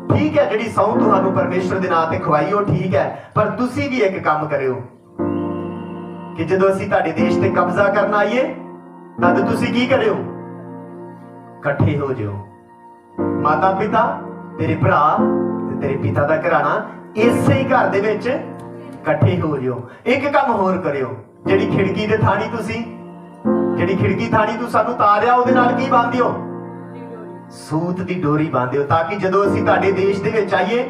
ਠੀਕ ਹੈ ਜਿਹੜੀ ਸਹੁੰ ਤੁਹਾਨੂੰ ਪਰਮੇਸ਼ਰ ਦੇ ਨਾਂ ਤੇ ਖਵਾਈ ਉਹ ਠੀਕ ਹੈ, ਪਰ ਤੁਸੀਂ ਵੀ ਇੱਕ ਕੰਮ ਕਰਿਓ ਕਿ ਜਦੋਂ ਅਸੀਂ ਤੁਹਾਡੇ ਦੇਸ਼ ਤੇ ਕਬਜ਼ਾ ਕਰਨ ਆਈਏ ਤਦ ਤੁਸੀਂ ਕੀ ਕਰਿਓ? ਇਕੱਠੇ ਹੋ ਜਿਓ। ਮਾਤਾ ਪਿਤਾ, ਤੇਰੇ ਭਰਾ ਤੇ ਤੇਰੇ ਪਿਤਾ ਦਾ ਘਰਾਣਾ ਇਸੇ ਹੀ ਘਰ ਦੇ ਵਿੱਚ ਇਕੱਠੇ ਹੋ ਜਿਓ। ਇੱਕ ਕੰਮ ਹੋਰ ਕਰਿਓ, ਜਿਹੜੀ ਖਿੜਕੀ ਥਾਣੀ ਤੂੰ ਸਾਨੂੰ ਤਾਰਿਆ ਉਹਦੇ ਨਾਲ ਕੀ ਬੰਨ੍ਹਿਓ? ਸੂਤ ਦੀ ਡੋਰੀ ਬੰਨ੍ਹਿਓ, ਤਾਂ ਕਿ ਜਦੋਂ ਅਸੀਂ ਤੁਹਾਡੇ ਦੇਸ਼ ਦੇ ਵਿੱਚ ਆਈਏ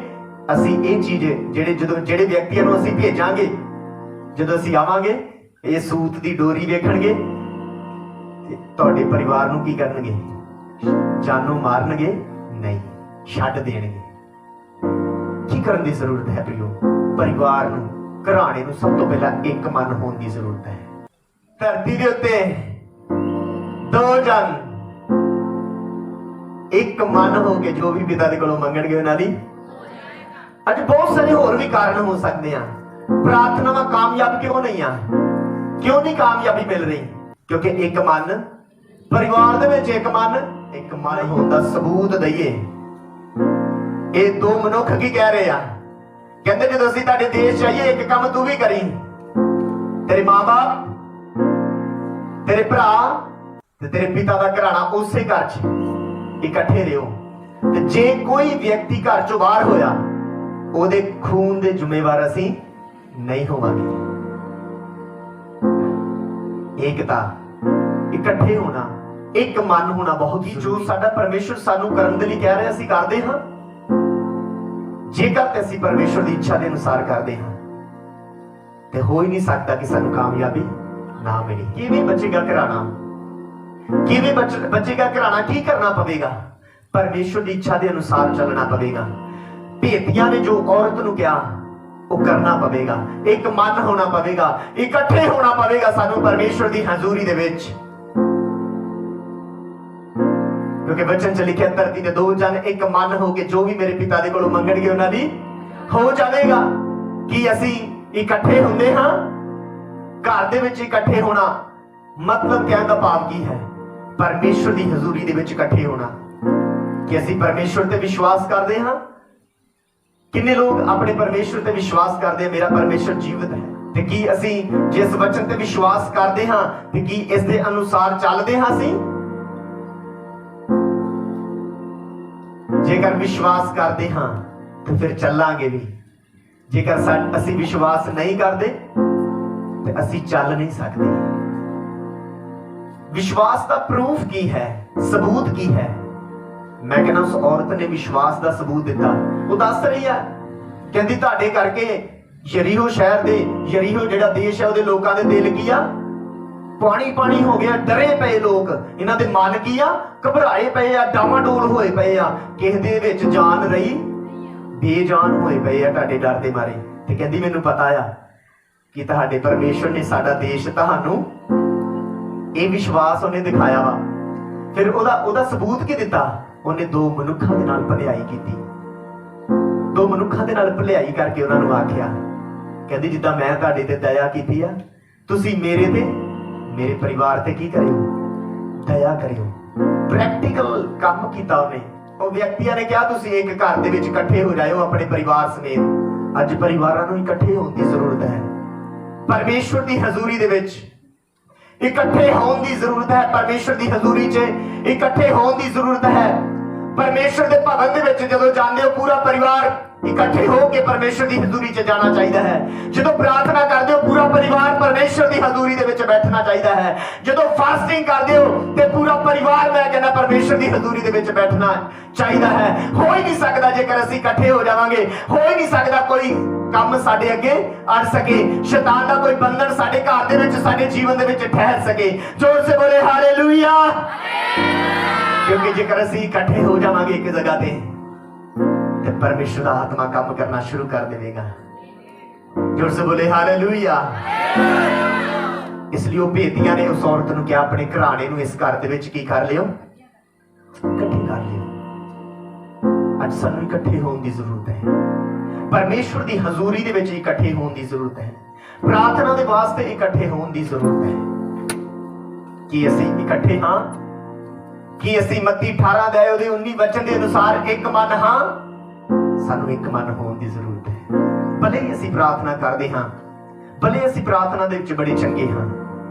ਅਸੀਂ ਇਹ ਚੀਜ਼ ਜਿਹੜੇ ਵਿਅਕਤੀਆਂ ਨੂੰ ਅਸੀਂ ਭੇਜਾਂਗੇ, ਜਦੋਂ ਅਸੀਂ ਆਵਾਂਗੇ ਇਹ ਸੂਤ ਦੀ ਡੋਰੀ ਵੇਖਣਗੇ ਤੇ ਤੁਹਾਡੇ ਪਰਿਵਾਰ ਨੂੰ ਕੀ ਕਰਨਗੇ? ਜਾਨੋਂ ਮਾਰਨਗੇ ਨਹੀਂ, ਛੱਡ ਦੇਣਗੇ। ਕੀ ਕਰਨ ਦੀ ਜ਼ਰੂਰਤ ਹੈ ਪ੍ਰਿਓ? ਪਰਿਵਾਰ ਨੂੰ, ਘਰਾਣੇ ਨੂੰ ਸਭ ਤੋਂ ਪਹਿਲਾਂ ਇੱਕ ਮਨ ਹੋਣ ਦੀ ਜ਼ਰੂਰਤ ਹੈ। ਧਰਤੀ ਦੇ ਉੱਤੇ ਦੋ ਜਨ ਇੱਕ ਮਨ ਹੋ ਕੇ ਜੋ ਵੀ ਪਿਤਾ ਦੇ ਕੋਲੋਂ ਮੰਗਣਗੇ ਉਹਨਾਂ ਦੀ। ਅੱਜ ਬਹੁਤ ਸਾਰੇ ਹੋਰ ਵੀ ਕਾਰਨ ਹੋ ਸਕਦੇ ਆ, ਪ੍ਰਾਰਥਨਾਵਾਂ ਕਾਮਯਾਬ ਕਿਉਂ ਨਹੀਂ ਆ? ਕਿਉਂ ਨਹੀਂ ਕਾਮਯਾਬੀ ਮਿਲ ਰਹੀ? ਕਿਉਂਕਿ ਇੱਕ ਮਨ, ਪਰਿਵਾਰ ਦੇ ਵਿੱਚ ਇੱਕ ਮਨ ਹੋਣ ਦਾ ਸਬੂਤ ਦਈਏ। ਇਹ ਦੋ ਮਨੁੱਖ ਕੀ ਕਹਿ ਰਹੇ ਆ? ਕਹਿੰਦੇ ਜਦੋਂ ਅਸੀਂ ਤੁਹਾਡੇ ਦੇਸ਼ ਆਈਏ ਇੱਕ ਕੰਮ ਤੂੰ ਵੀ ਕਰੀ, ਤੇਰੇ ਮਾਂ-ਬਾਪ, ਤੇਰੇ ਭਰਾ ਤੇ ਤੇਰੇ ਪਿਤਾ ਦਾ ਘਰਾਣਾ ਉਸੇ ਘਰ 'ਚ ਇਕੱਠੇ ਰਹੋ, ਤੇ ਜੇ ਕੋਈ ਵਿਅਕਤੀ ਘਰ ਚੋਂ ਬਾਹਰ ਹੋਇਆ ਉਹਦੇ ਖੂਨ ਦੇ ਜ਼ਿੰਮੇਵਾਰ ਅਸੀਂ ਨਹੀਂ ਹੋਵਾਂਗੇ। ਏਕਤਾ, ਇਕੱਠੇ ਹੋਣਾ, ਇੱਕ ਮਨ ਹੋਣਾ ਬਹੁਤ ਹੀ ਜੋ ਸਾਡਾ ਪਰਮੇਸ਼ਰ ਸਾਨੂੰ ਕਰਨ ਦੇ ਲਈ ਕਹਿ ਰਿਹਾ ਅਸੀਂ ਕਰਦੇ ਹਾਂ, ਜੇਕਰ ਤੇ ਅਸੀਂ ਪਰਮੇਸ਼ਰ ਦੀ ਇੱਛਾ ਦੇ ਅਨੁਸਾਰ ਕਰਦੇ ਹਾਂ ਤੇ ਹੋ ਹੀ ਨਹੀਂ ਸਕਦਾ ਕਿ ਸਾਨੂੰ ਕਾਮਯਾਬੀ ਨਾ ਮਿਲੇ। ਕਿਵੇਂ ਬਚੇਗਾ ਘਰਾਣਾ? ਕਿਵੇਂ ਬਚੇਗਾ ਘਰਾਣਾ? ਕੀ ਕਰਨਾ ਪਵੇਗਾ? ਪਰਮੇਸ਼ਰ ਦੀ ਇੱਛਾ ਦੇ ਅਨੁਸਾਰ ਚੱਲਣਾ ਪਵੇਗਾ। ਭੇਤੀਆਂ ਨੇ ਜੋ ਔਰਤ ਨੂੰ ਕਿਹਾ ਉਹ ਕਰਨਾ ਪਵੇਗਾ, ਇੱਕ ਮਨ ਹੋਣਾ ਪਵੇਗਾ, ਇਕੱਠੇ ਹੋਣਾ ਪਵੇਗਾ ਸਾਨੂੰ ਪਰਮੇਸ਼ਰ ਦੀ ਹਜ਼ੂਰੀ ਦੇ ਵਿੱਚ। ਕਿਉਂਕਿ ਵਚਨ 'ਚ ਲਿਖਿਆ ਧਰਤੀ ਦੇ ਦੋ ਜਨ ਇੱਕ ਮਨ ਹੋ ਕੇ ਜੋ ਵੀ ਮੇਰੇ ਪਿਤਾ ਦੇ ਕੋਲੋਂ ਮੰਗਣਗੇ ਉਹਨਾਂ ਦੀ ਹੋ ਜਾਵੇਗਾ। ਕੀ ਅਸੀਂ ਇਕੱਠੇ ਹੁੰਦੇ ਹਾਂ? ਘਰ ਦੇ ਵਿੱਚ ਇਕੱਠੇ ਹੋਣਾ ਮਤਲਬ ਕਹਿਣ ਦਾ ਭਾਵ ਕੀ ਹੈ? ਪਰਮੇਸ਼ਰ ਦੀ ਹਜ਼ੂਰੀ ਦੇ ਵਿੱਚ ਇਕੱਠੇ ਹੋਣਾ। ਕਿ ਅਸੀਂ ਪਰਮੇਸ਼ਰ ਤੇ ਵਿਸ਼ਵਾਸ ਕਰਦੇ ਹਾਂ? ਕਿੰਨੇ ਲੋਕ ਆਪਣੇ ਪਰਮੇਸ਼ਰ ਤੇ ਵਿਸ਼ਵਾਸ ਕਰਦੇ ਆ ਮੇਰਾ ਪਰਮੇਸ਼ਰ ਜੀਵਤ ਹੈ? ਤੇ ਕੀ ਅਸੀਂ ਜਿਸ ਵਚਨ ਤੇ ਵਿਸ਼ਵਾਸ ਕਰਦੇ ਹਾਂ ਤੇ ਕੀ ਇਸ ਦੇ ਅਨੁਸਾਰ ਚੱਲਦੇ ਹਾਂ? ਅਸੀਂ ਜੇਕਰ ਵਿਸ਼ਵਾਸ ਕਰਦੇ ਹਾਂ ਤੇ ਫਿਰ ਚੱਲਾਂਗੇ ਵੀ। ਜੇਕਰ ਅਸੀਂ ਵਿਸ਼ਵਾਸ ਨਹੀਂ ਕਰਦੇ ਤੇ ਅਸੀਂ ਚੱਲ ਨਹੀਂ ਸਕਦੇ। ਵਿਸ਼ਵਾਸ ਦਾ ਪ੍ਰੂਫ ਕੀ ਹੈ? ਸਬੂਤ ਕੀ ਹੈ? ਮੈਂ ਕਹਿੰਦਾ ਉਸ ਔਰਤ ਨੇ ਵਿਸ਼ਵਾਸ ਦਾ ਸਬੂਤ ਦਿੱਤਾ। ਉਹ ਦੱਸ ਰਹੀ ਆ, ਕਹਿੰਦੀ ਤੁਹਾਡੇ ਕਰਕੇ ਯਰੀਹੋ ਸ਼ਹਿਰ ਦੇ, ਯਰੀਹੋ ਜਿਹੜਾ ਦੇਸ਼ ਹੈ ਉਹਦੇ ਲੋਕਾਂ ਦੇ ਦਿਲ ਕੀ ਆ? ਪਾਣੀ ਪਾਣੀ ਹੋ ਗਿਆ, ਡਰੇ ਪਏ ਲੋਕ, ਇਹਨਾਂ ਦੇ ਮਨ ਕੀ ਆ? ਘਬਰਾਏ ਪਏ ਆ, ਡਾਵਾਡੋਲ ਹੋਏ ਪਏ ਆ, ਕਿਸੇ ਦੇ ਵਿੱਚ ਜਾਨ ਰਹੀ ਬੇਜਾਨ ਹੋਏ ਪਏ ਆ ਤੁਹਾਡੇ ਡਰ ਦੇ ਮਾਰੇ। ਤੇ ਕਹਿੰਦੀ ਮੈਨੂੰ ਪਤਾ ਆ ਕਿ ਤੁਹਾਡੇ ਪਰਮੇਸ਼ਰ ਨੇ ਸਾਡਾ ਦੇਸ਼ ਤੁਹਾਨੂੰ, ਇਹ ਵਿਸ਼ਵਾਸ ਉਹਨੇ ਦਿਖਾਇਆ ਵਾ। ਫਿਰ ਉਹਦਾ ਸਬੂਤ ਕੀ ਦਿੱਤਾ? ਉਹਨੇ ਦੋ ਮਨੁੱਖਾਂ ਦੇ ਨਾਲ ਭਲਾਈ ਕੀਤੀ। ਦੋ ਮਨੁੱਖਾਂ ਦੇ ਨਾਲ ਭਲਾਈ ਕਰਕੇ ਉਹਨਾਂ ਨੂੰ ਆਖਿਆ, ਕਹਿੰਦੀ ਜਿੱਦਾਂ ਮੈਂ ਤੁਹਾਡੇ ਤੇ ਦਇਆ ਕੀਤੀ ਆ ਤੁਸੀਂ ਮੇਰੇ ਤੇ, ਮੇਰੇ ਪਰਿਵਾਰ ਤੇ ਕੀ ਕਰਿਓ? ਦਇਆ ਕਰਿਓ। ਪ੍ਰੈਕਟੀਕਲ ਕੰਮ ਕੀਤਾ ਉਹਨੇ। ਉਹ ਵਿਅਕਤੀਆਂ ਨੇ ਕਿਹਾ ਤੁਸੀਂ ਇੱਕ ਘਰ ਦੇ ਵਿੱਚ ਇਕੱਠੇ ਹੋ ਜਾਇਓ ਆਪਣੇ ਪਰਿਵਾਰ ਸਮੇਤ। ਅੱਜ ਪਰਿਵਾਰਾਂ ਨੂੰ ਇਕੱਠੇ ਹੋਣ ਦੀ ਜ਼ਰੂਰਤ ਹੈ। ਪਰਮੇਸ਼ਵਰ ਦੀ ਹਜ਼ੂਰੀ ਦੇ ਵਿੱਚ ਇਕੱਠੇ ਹੋਣ ਦੀ ਜ਼ਰੂਰਤ ਹੈ। ਪਰਮੇਸ਼ਵਰ ਦੀ ਹਜ਼ੂਰੀ 'ਚ ਇਕੱਠੇ ਹੋਣ ਦੀ ਜ਼ਰੂਰਤ ਹੈ। ਪਰਮੇਸ਼ਵਰ ਦੇ ਭਵਨ ਦੇ ਵਿੱਚ ਜਦੋਂ ਜਾਂਦੇ ਹੋ ਪੂਰਾ ਪਰਿਵਾਰ ਇਕੱਠੇ ਹੋ ਕੇ ਪਰਮੇਸ਼ਵਰ ਦੀ ਹਜ਼ੂਰੀ 'ਚ ਜਾਣਾ ਚਾਹੀਦਾ ਹੈ। ਜਦੋਂ ਪ੍ਰਾਰਥਨਾ ਕਰਦੇ ਹੋ ਪੂਰਾ ਪਰਿਵਾਰ ਪਰਮੇਸ਼ਵਰ ਦੀ ਹਜ਼ੂਰੀ ਦੇ ਵਿੱਚ ਬੈਠਣਾ ਚਾਹੀਦਾ ਹੈ। ਜਦੋਂ ਫਾਸਟਿੰਗ ਕਰਦੇ ਹੋ ਤੇ ਪੂਰਾ ਪਰਿਵਾਰ, ਮੈਂ ਕਹਿੰਦਾ, ਪਰਮੇਸ਼ਵਰ ਦੀ ਹਜ਼ੂਰੀ ਦੇ ਵਿੱਚ ਬੈਠਣਾ ਚਾਹੀਦਾ ਹੈ। ਹੋ ਹੀ ਨਹੀਂ ਸਕਦਾ ਜੇਕਰ ਅਸੀਂ ਇਕੱਠੇ ਹੋ ਜਾਵਾਂਗੇ, ਹੋ ਹੀ ਨਹੀਂ ਸਕਦਾ ਕੋਈ ਕੰਮ ਸਾਡੇ ਅੱਗੇ ਅੜ ਸਕੇ, ਸ਼ੈਤਾਨ ਦਾ ਕੋਈ ਬੰਧਨ ਸਾਡੇ ਘਰ ਦੇ ਵਿੱਚ, ਸਾਡੇ ਜੀਵਨ ਦੇ ਵਿੱਚ ਠਹਿਰ ਸਕੇ। ਜ਼ੋਰ ਸੇ ਬੋਲੇ ਹਾਲੇਲੂਇਆ। ਕਿਉਂਕਿ ਜੇਕਰ ਅਸੀਂ ਇਕੱਠੇ ਹੋ ਜਾਵਾਂਗੇ ਇੱਕ ਜਗ੍ਹਾ ਤੇ ਪਰਮੇਸ਼ਰ ਦਾ ਆਤਮਾ ਕੰਮ ਕਰਨਾ ਸ਼ੁਰੂ ਕਰ ਦੇਵੇਗਾ। ਜ਼ੋਰ ਸੇ ਬੋਲੇ ਹਾਲੇਲੂਇਆ। ਇਸ ਲਈ ਉਹ ਭੇਤੀਆਂ ਨੇ ਉਸ ਔਰਤ ਨੂੰ ਕਿਹਾ ਆਪਣੇ ਘਰਾਣੇ ਨੂੰ ਇਸ ਘਰ ਦੇ ਵਿੱਚ ਕੀ ਕਰ ਲਿਓ? ਇਕੱਠੇ ਕਰ ਲਿਓ। ਅੱਜ ਸਾਨੂੰ ਇਕੱਠੇ ਹੋਣ ਦੀ ਜ਼ਰੂਰਤ ਹੈ। परमेश्वर की हजूरी दे विच इकट्ठे होने की जरूरत है। प्रार्थना के वास्ते इकट्ठे होने की जरूरत है। कि असी इकट्ठे हाँ, कि असी मत्ती 18:19 वचन के अनुसार एक मन हाँ, सानू एक मन होने की जरूरत है। भले ही असी प्रार्थना करते हाँ, भले असी प्रार्थना दे विच बड़े चंगे हाँ,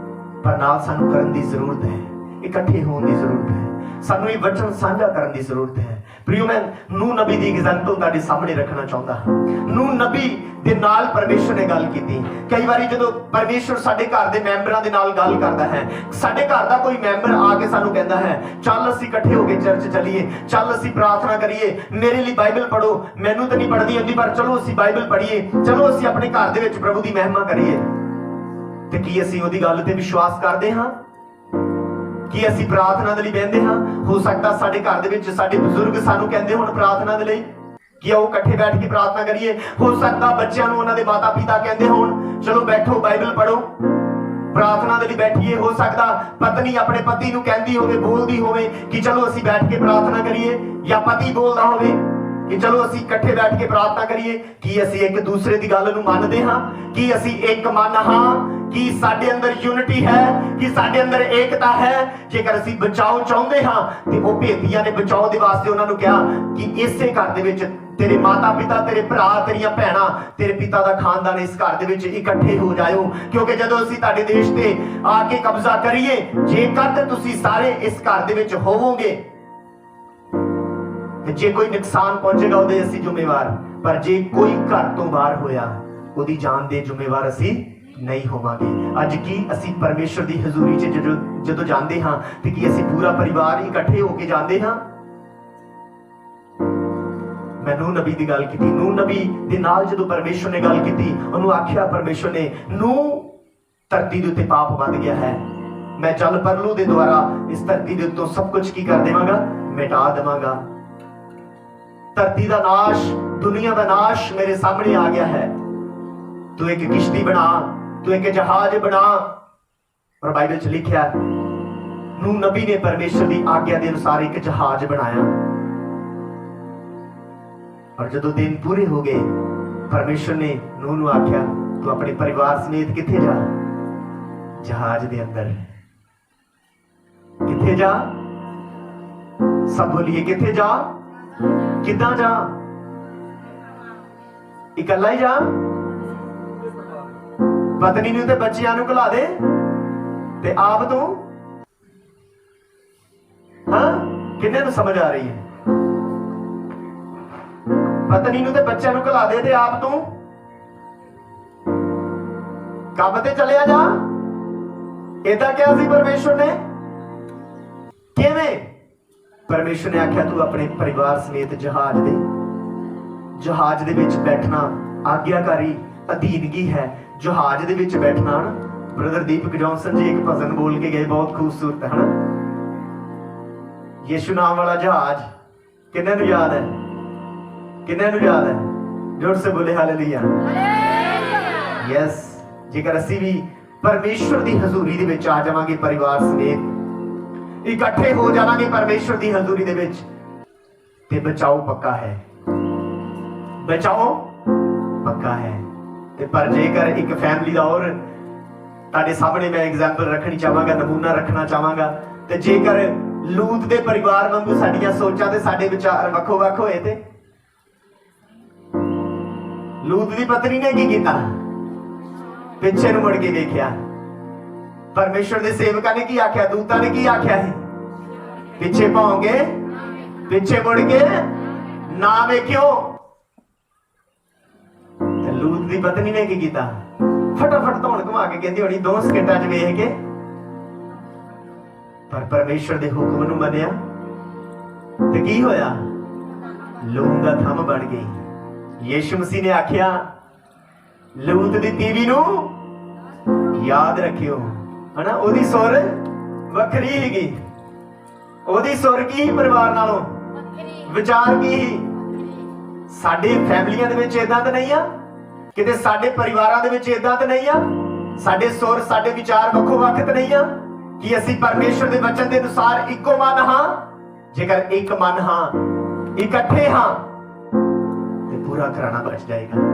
पर नाल सानू करन दी जरूरत है, इकट्ठे होने की जरूरत है, सानू ये वचन साझा करने की जरूरत है। प्रियो मैं नूह नबी की एग्जाम्पल तुहाडे सामने रखना चाहता हाँ। नूह नबी दे नाल परमेश्वर ने गल की। कई बारी जदों परमेश्वर साडे घर दे मैंबरां दे नाल गल करदा है, साडे घर दा कोई मैंबर आके सानू कहंदा है चल असीं इकट्ठे हो के चर्च चलीए, चल असीं प्रार्थना करिए, मेरे लिए बाइबल पढ़ो, मैनू तो नहीं पढ़दी आंदी पर चलो असीं बाइबल पढ़िए, चलो असीं अपने घर दे विच प्रभु दी महिमा करिए। ते की असीं ओहदी गल ते विश्वास करदे हां? कि असीं प्रार्थना दे लई बहिंदे हां? हो सकदा साडे घर दे विच साडे बजुर्ग सानू कहंदे हुण प्रार्थना दे लई कि आओ इकट्ठे बैठ के प्रार्थना करिए। हो सकदा बच्चों नूं उन्हां दे माता पिता कहंदे हुण चलो बैठो बाइबल पढ़ो, प्रार्थना दे लई बैठिए। हो सकदा पत्नी अपने पति नूं कहंदी होवे, बोलदी होवे कि चलो असीं बैठ के प्रार्थना करिए, या पति बोलदा होवे कि चलो असीं इकट्ठे बैठ के प्रार्थना करिए। कि असीं एक दूसरे दी गल नूं मनदे हां? कि असीं एक मन हां? कि साडे अंदर यूनिटी है? कि साडे अंदर एकता है? जेकर असीं बचाव चाहुंदे हां ते ओ भेतियां ने बचाव दे वास्ते उन्हां नूं कहा कि इसे घर दे विच तेरे माता पिता, तेरे भरा, तेरियां भैणां, तेरे पिता दा खानदान इस घर दे विच इकट्ठे हो जाओ, क्योंकि जदों असीं तुहाडे देश ते आके कब्जा करिए, जेकर ते तुसीं सारे इस घर दे विच होवोगे ते जे कोई नुकसान पहुंचेगा ਉਹਦੇ ਅਸੀਂ ਜ਼ਿੰਮੇਵਾਰ, पर जे कोई घर तो बाहर होया ਉਹਦੀ जान दे ਜ਼ਿੰਮੇਵਾਰ ਅਸੀਂ नहीं होवांगे। अज की असी परमेश्वर की हजूरी च जदों जांदे हां ते की असी पूरा परिवार इकट्ठे होके जांदे हां? मैं नूह नबी की गल की। नूह नबी दे नाल जदों परमेश्वर ने गल की, उन्होंने आख्या परमेश्वर ने, नूह धरती दे उत्ते पाप वध गया है, मैं जल परलू दे द्वारा इस धरती दे उत्तों सब कुछ की कर देवांगा, मिटा देवांगा। धरती का नाश, दुनिया का नाश मेरे सामने आ गया है, तू एक किश्ती बना, तू एक जहाज बना। और बाइबल च लिखा नूह नबी ने परमेश्वर की आज्ञा के अनुसार एक जहाज बनाया। और जदों दिन पूरे हो गए, परमेश्वर ने नूह नूं आख्या तू अपने परिवार समेत किथे जा? जहाज के अंदर। किथे जा? सब बोलिए किथे जा? किदां जा? इकल्ला ही जा? पत्नी नूं ते बच्चियां नूं घला दे ते आप तू? हाँ, किन्ने नूं समझ आ रही है? पत्नी नूं ते बच्चियां नूं घला दे ते आप तू काम ते चलिया जा। इदा क्या सी परमेश्वर ने? किवें? परमेश्वर ने आख्या तू अपने परिवार समेत जहाज दे विच बैठना आग्याकारी अधीनगी है। जहाज दे विच बैठना ना, ब्रदर दीपक जॉनसन जी एक भजन बोल के गए, बहुत खूबसूरत है ना। यीशु नाम वाला जहाज किन्ने नूं याद है? किन्ने नूं याद है? जोर से बोले हालेलुया। यस, जेकर असी भी परमेश्वर की हजूरी दे विच आ जावांगे, परिवार समेत इकट्ठे हो जावांगे परमेश्वर की हजूरी दे विच, ते बचाओ पक्का है, बचाओ पक्का है। ते पर जेकर एक फैमिली का और तुहाडे सामने मैं एग्जाम्पल रखनी चाहांगा, नमूना रखना चाहांगा, ते जेकर लूत दे परिवार वांगू साडीआं सोचां ते साडे विचार वक्खो वक्ख होए ते लूत दी पत्नी ने की कीता? पिछे नूं मुड़ के देखिया। परमेश्वर दे सेवकां ने की आख्या? दूतां ने की आख्या है? पिछे पाओगे, पिछे मुड़ के ना वेखियो। लूत दी पत्नी ने की कीता? फटाफट धौण घुमा के कहंदी होनी 2 सेकंडां च वेख के, पर परमेश्वर दे हुक्म नूं मन्निया ते की होया? लूत दा थंम बन गई। यीशु मसीह ने आख्या लूत दी तीवी नूं याद रखियो, है ना। ओदी सुर वखरी हैगी, ओदी सुर की ही परिवार नालों, विचार की ही। साडे फैमिलियां दे विच इदां तां नहीं आ, किते साडे परिवारां दे विच इदां तां नहीं आ, साडे सुर साडे विचार वक्खो वक्ख तां नहीं आ कि असीं परमेश्वर दे वचन दे अनुसार इक्को मन हां। जेकर एक मन हां, इकट्ठे हां, ਤੇ ਪੂਰਾ ਘਰਾਣਾ ਬਚ ਜਾਏਗਾ।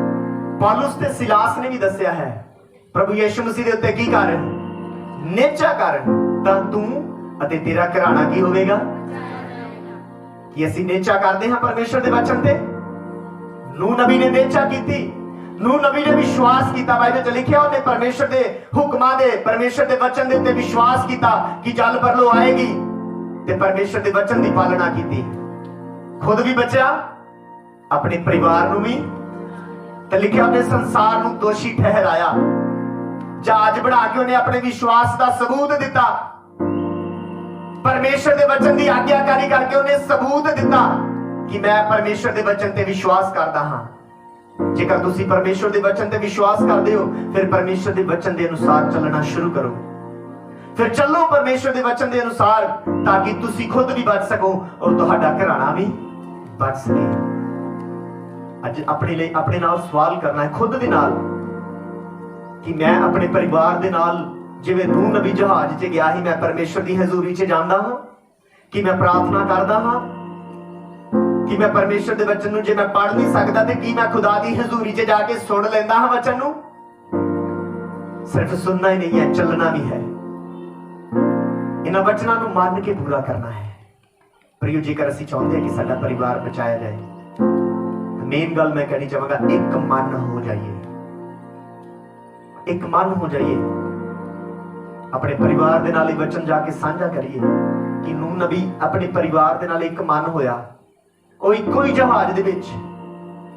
ਪੌਲੁਸ ਤੇ ਸਿਲਾਸ ਨੇ ਵੀ ਦੱਸਿਆ ਹੈ ਪ੍ਰਭੂ ਯਿਸੂ ਮਸੀਹ ਦੇ ਉੱਤੇ ਕੀ ਕਰ ਨੇਚਾ ਕਰ ਤਾਂ ਤੂੰ ਅਤੇ ਤੇਰਾ ਘਰਾਣਾ ਕੀ ਹੋਵੇਗਾ। ਕਿ ਅਸੀਂ ਨੇਚਾ ਕਰਦੇ ਹਾਂ ਪਰਮੇਸ਼ਰ ਦੇ ਵਚਨ ਤੇ। ਨੂਹ ਨਬੀ ਨੇ ਨੇਚਾ ਕੀਤੀ, ਨੂਹ ਨਬੀ ਨੇ ਵਿਸ਼ਵਾਸ ਕੀਤਾ। ਬਾਈਬਲ 'ਚ ਲਿਖਿਆ ਉਹਨੇ ਪਰਮੇਸ਼ਰ ਦੇ ਹੁਕਮਾਂ ਦੇ, ਪਰਮੇਸ਼ਰ ਦੇ ਵਚਨ ਦੇ ਉੱਤੇ ਵਿਸ਼ਵਾਸ ਕੀਤਾ ਕਿ ਜਲ ਪਰਲੋ ਆਏਗੀ ਤੇ ਪਰਮੇਸ਼ਰ ਦੇ ਵਚਨ ਦੀ ਪਾਲਣਾ ਕੀਤੀ। ਖੁਦ ਵੀ ਬਚਿਆ, ਆਪਣੇ ਪਰਿਵਾਰ ਨੂੰ ਵੀ, ਤੇ ਲਿਖਿਆ ਉਹਨੇ ਸੰਸਾਰ ਨੂੰ ਦੋਸ਼ੀ ਠਹਿਰਾਇਆ। ਜਹਾਜ਼ ਬਣਾ ਕੇ ਉਹਨੇ ਆਪਣੇ ਵਿਸ਼ਵਾਸ ਦਾ ਸਬੂਤ ਦਿੱਤਾ। ਪਰਮੇਸ਼ਰ ਦੇ ਵਚਨ ਦੀ ਆਗਿਆਕਾਰੀ ਕਰਕੇ ਉਹਨੇ ਸਬੂਤ ਦਿੱਤਾ ਕਿ ਮੈਂ ਪਰਮੇਸ਼ਰ ਦੇ ਵਚਨ ਤੇ ਵਿਸ਼ਵਾਸ ਕਰਦਾ ਹਾਂ। ਜੇਕਰ ਤੁਸੀਂ ਪਰਮੇਸ਼ਰ ਦੇ ਵਚਨ ਤੇ ਵਿਸ਼ਵਾਸ ਕਰਦੇ ਹੋ, ਫਿਰ ਪਰਮੇਸ਼ਰ ਦੇ ਵਚਨ ਦੇ ਅਨੁਸਾਰ ਚੱਲਣਾ ਸ਼ੁਰੂ ਕਰੋ। ਫਿਰ ਚੱਲੋ ਪਰਮੇਸ਼ਰ ਦੇ ਵਚਨ ਦੇ ਅਨੁਸਾਰ, ਤਾਂ ਕਿ ਤੁਸੀਂ ਖੁਦ ਵੀ ਬਚ ਸਕੋ ਔਰ ਤੁਹਾਡਾ ਘਰਾਣਾ ਵੀ ਬਚ ਸਕੇ। ਅੱਜ ਆਪਣੇ ਲਈ ਆਪਣੇ ਨਾਲ ਸਵਾਲ ਕਰਨਾ ਹੈ, ਖੁਦ ਦੇ ਨਾਲ, ਕਿ ਮੈਂ ਆਪਣੇ ਪਰਿਵਾਰ ਦੇ ਨਾਲ ਜਿਵੇਂ ਨੂਹ ਨਬੀ ਜਹਾਜ਼ 'ਚ ਗਿਆ ਸੀ, ਮੈਂ ਪਰਮੇਸ਼ਰ ਦੀ ਹਜ਼ੂਰੀ 'ਚ ਜਾਂਦਾ ਹਾਂ? ਕਿ ਮੈਂ ਪ੍ਰਾਰਥਨਾ ਕਰਦਾ ਹਾਂ? ਕਿ ਮੈਂ ਪਰਮੇਸ਼ਰ ਦੇ ਵਚਨ ਨੂੰ ਜੇ ਮੈਂ ਪੜ੍ਹ ਨਹੀਂ ਸਕਦਾ ਤੇ ਕੀ ਮੈਂ ਖੁਦਾ ਦੀ ਹਜ਼ੂਰੀ 'ਚ ਜਾ ਕੇ ਸੁਣ ਲੈਂਦਾ ਹਾਂ ਵਚਨ ਨੂੰ? ਸਿਰਫ ਸੁਣਨਾ ਹੀ ਨਹੀਂ ਹੈ, ਚੱਲਣਾ ਵੀ ਹੈ। ਇਹਨਾਂ ਵਚਨਾਂ ਨੂੰ ਮੰਨ ਕੇ ਪੂਰਾ ਕਰਨਾ ਹੈ। ਪ੍ਰਿਯੋ, ਜੇਕਰ ਅਸੀਂ ਚਾਹੁੰਦੇ ਹਾਂ ਕਿ ਸਾਡਾ ਪਰਿਵਾਰ ਬਚਾਇਆ ਜਾਏ, ਮੇਨ ਗੱਲ ਮੈਂ ਕਹਿਣੀ ਚਾਹਾਂਗਾ, ਇੱਕ ਮਨ ਹੋ ਜਾਈਏ, ਇੱਕ ਮਨ ਹੋ ਜਾਈਏ। ਆਪਣੇ ਪਰਿਵਾਰ ਦੇ ਨਾਲ ਇਹ ਵਚਨ ਜਾ ਕੇ ਸਾਂਝਾ ਕਰੀਏ ਕਿ ਨੂਹ ਨਬੀ ਆਪਣੇ ਪਰਿਵਾਰ ਦੇ ਨਾਲ ਇੱਕ ਮਨ ਹੋਇਆ। ਉਹ ਇੱਕੋ ਹੀ ਜਹਾਜ਼ ਦੇ ਵਿੱਚ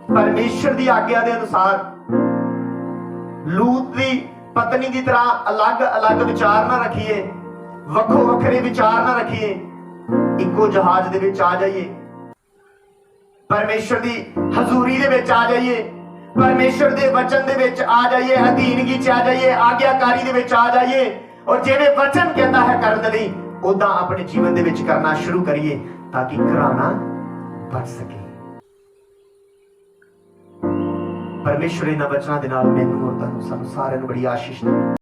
ਪਰਮੇਸ਼ਰ ਦੀ ਆਗਿਆ ਦੇ ਅਨੁਸਾਰ, ਲੂਤ ਦੀ ਪਤਨੀ ਦੀ ਤਰ੍ਹਾਂ ਅਲੱਗ-ਅਲੱਗ ਵਿਚਾਰ ਨਾ ਰੱਖੀਏ, ਵੱਖੋ ਵੱਖਰੇ ਵਿਚਾਰ ਨਾ ਰੱਖੀਏ, ਇੱਕੋ ਜਹਾਜ਼ ਦੇ ਵਿੱਚ ਆ ਜਾਈਏ, ਪਰਮੇਸ਼ਰ ਦੀ ਹਜ਼ੂਰੀ ਦੇ ਵਿੱਚ ਆ ਜਾਈਏ, ਪਰਮੇਸ਼ਰ ਦੇ ਵਚਨ ਦੇ ਵਿੱਚ ਆ ਜਾਈਏ, ਅਧੀਨਗੀ 'ਚ ਆ ਜਾਈਏ, ਆਗਿਆਕਾਰੀ ਦੇ ਵਿੱਚ ਆ ਜਾਈਏ, ਔਰ ਜਿਵੇਂ ਵਚਨ ਕਹਿੰਦਾ ਹੈ ਕਰਨ ਲਈ ਉਦਾਂ ਆਪਣੇ ਜੀਵਨ ਦੇ ਵਿੱਚ ਕਰਨਾ ਸ਼ੁਰੂ ਕਰੀਏ, ਤਾਂ ਕਿ ਘਰਾਣਾ ਬਚ ਸਕੇ। ਪਰਮੇਸ਼ਰ ਇਹਨਾਂ ਵਚਨਾਂ ਦੇ ਨਾਲ ਮੈਨੂੰ ਔਰ ਤੁਹਾਨੂੰ, ਸਾਨੂੰ ਸਾਰਿਆਂ ਨੂੰ ਬੜੀ ਆਸ਼ੀਸ਼ ਦੇਵੇ।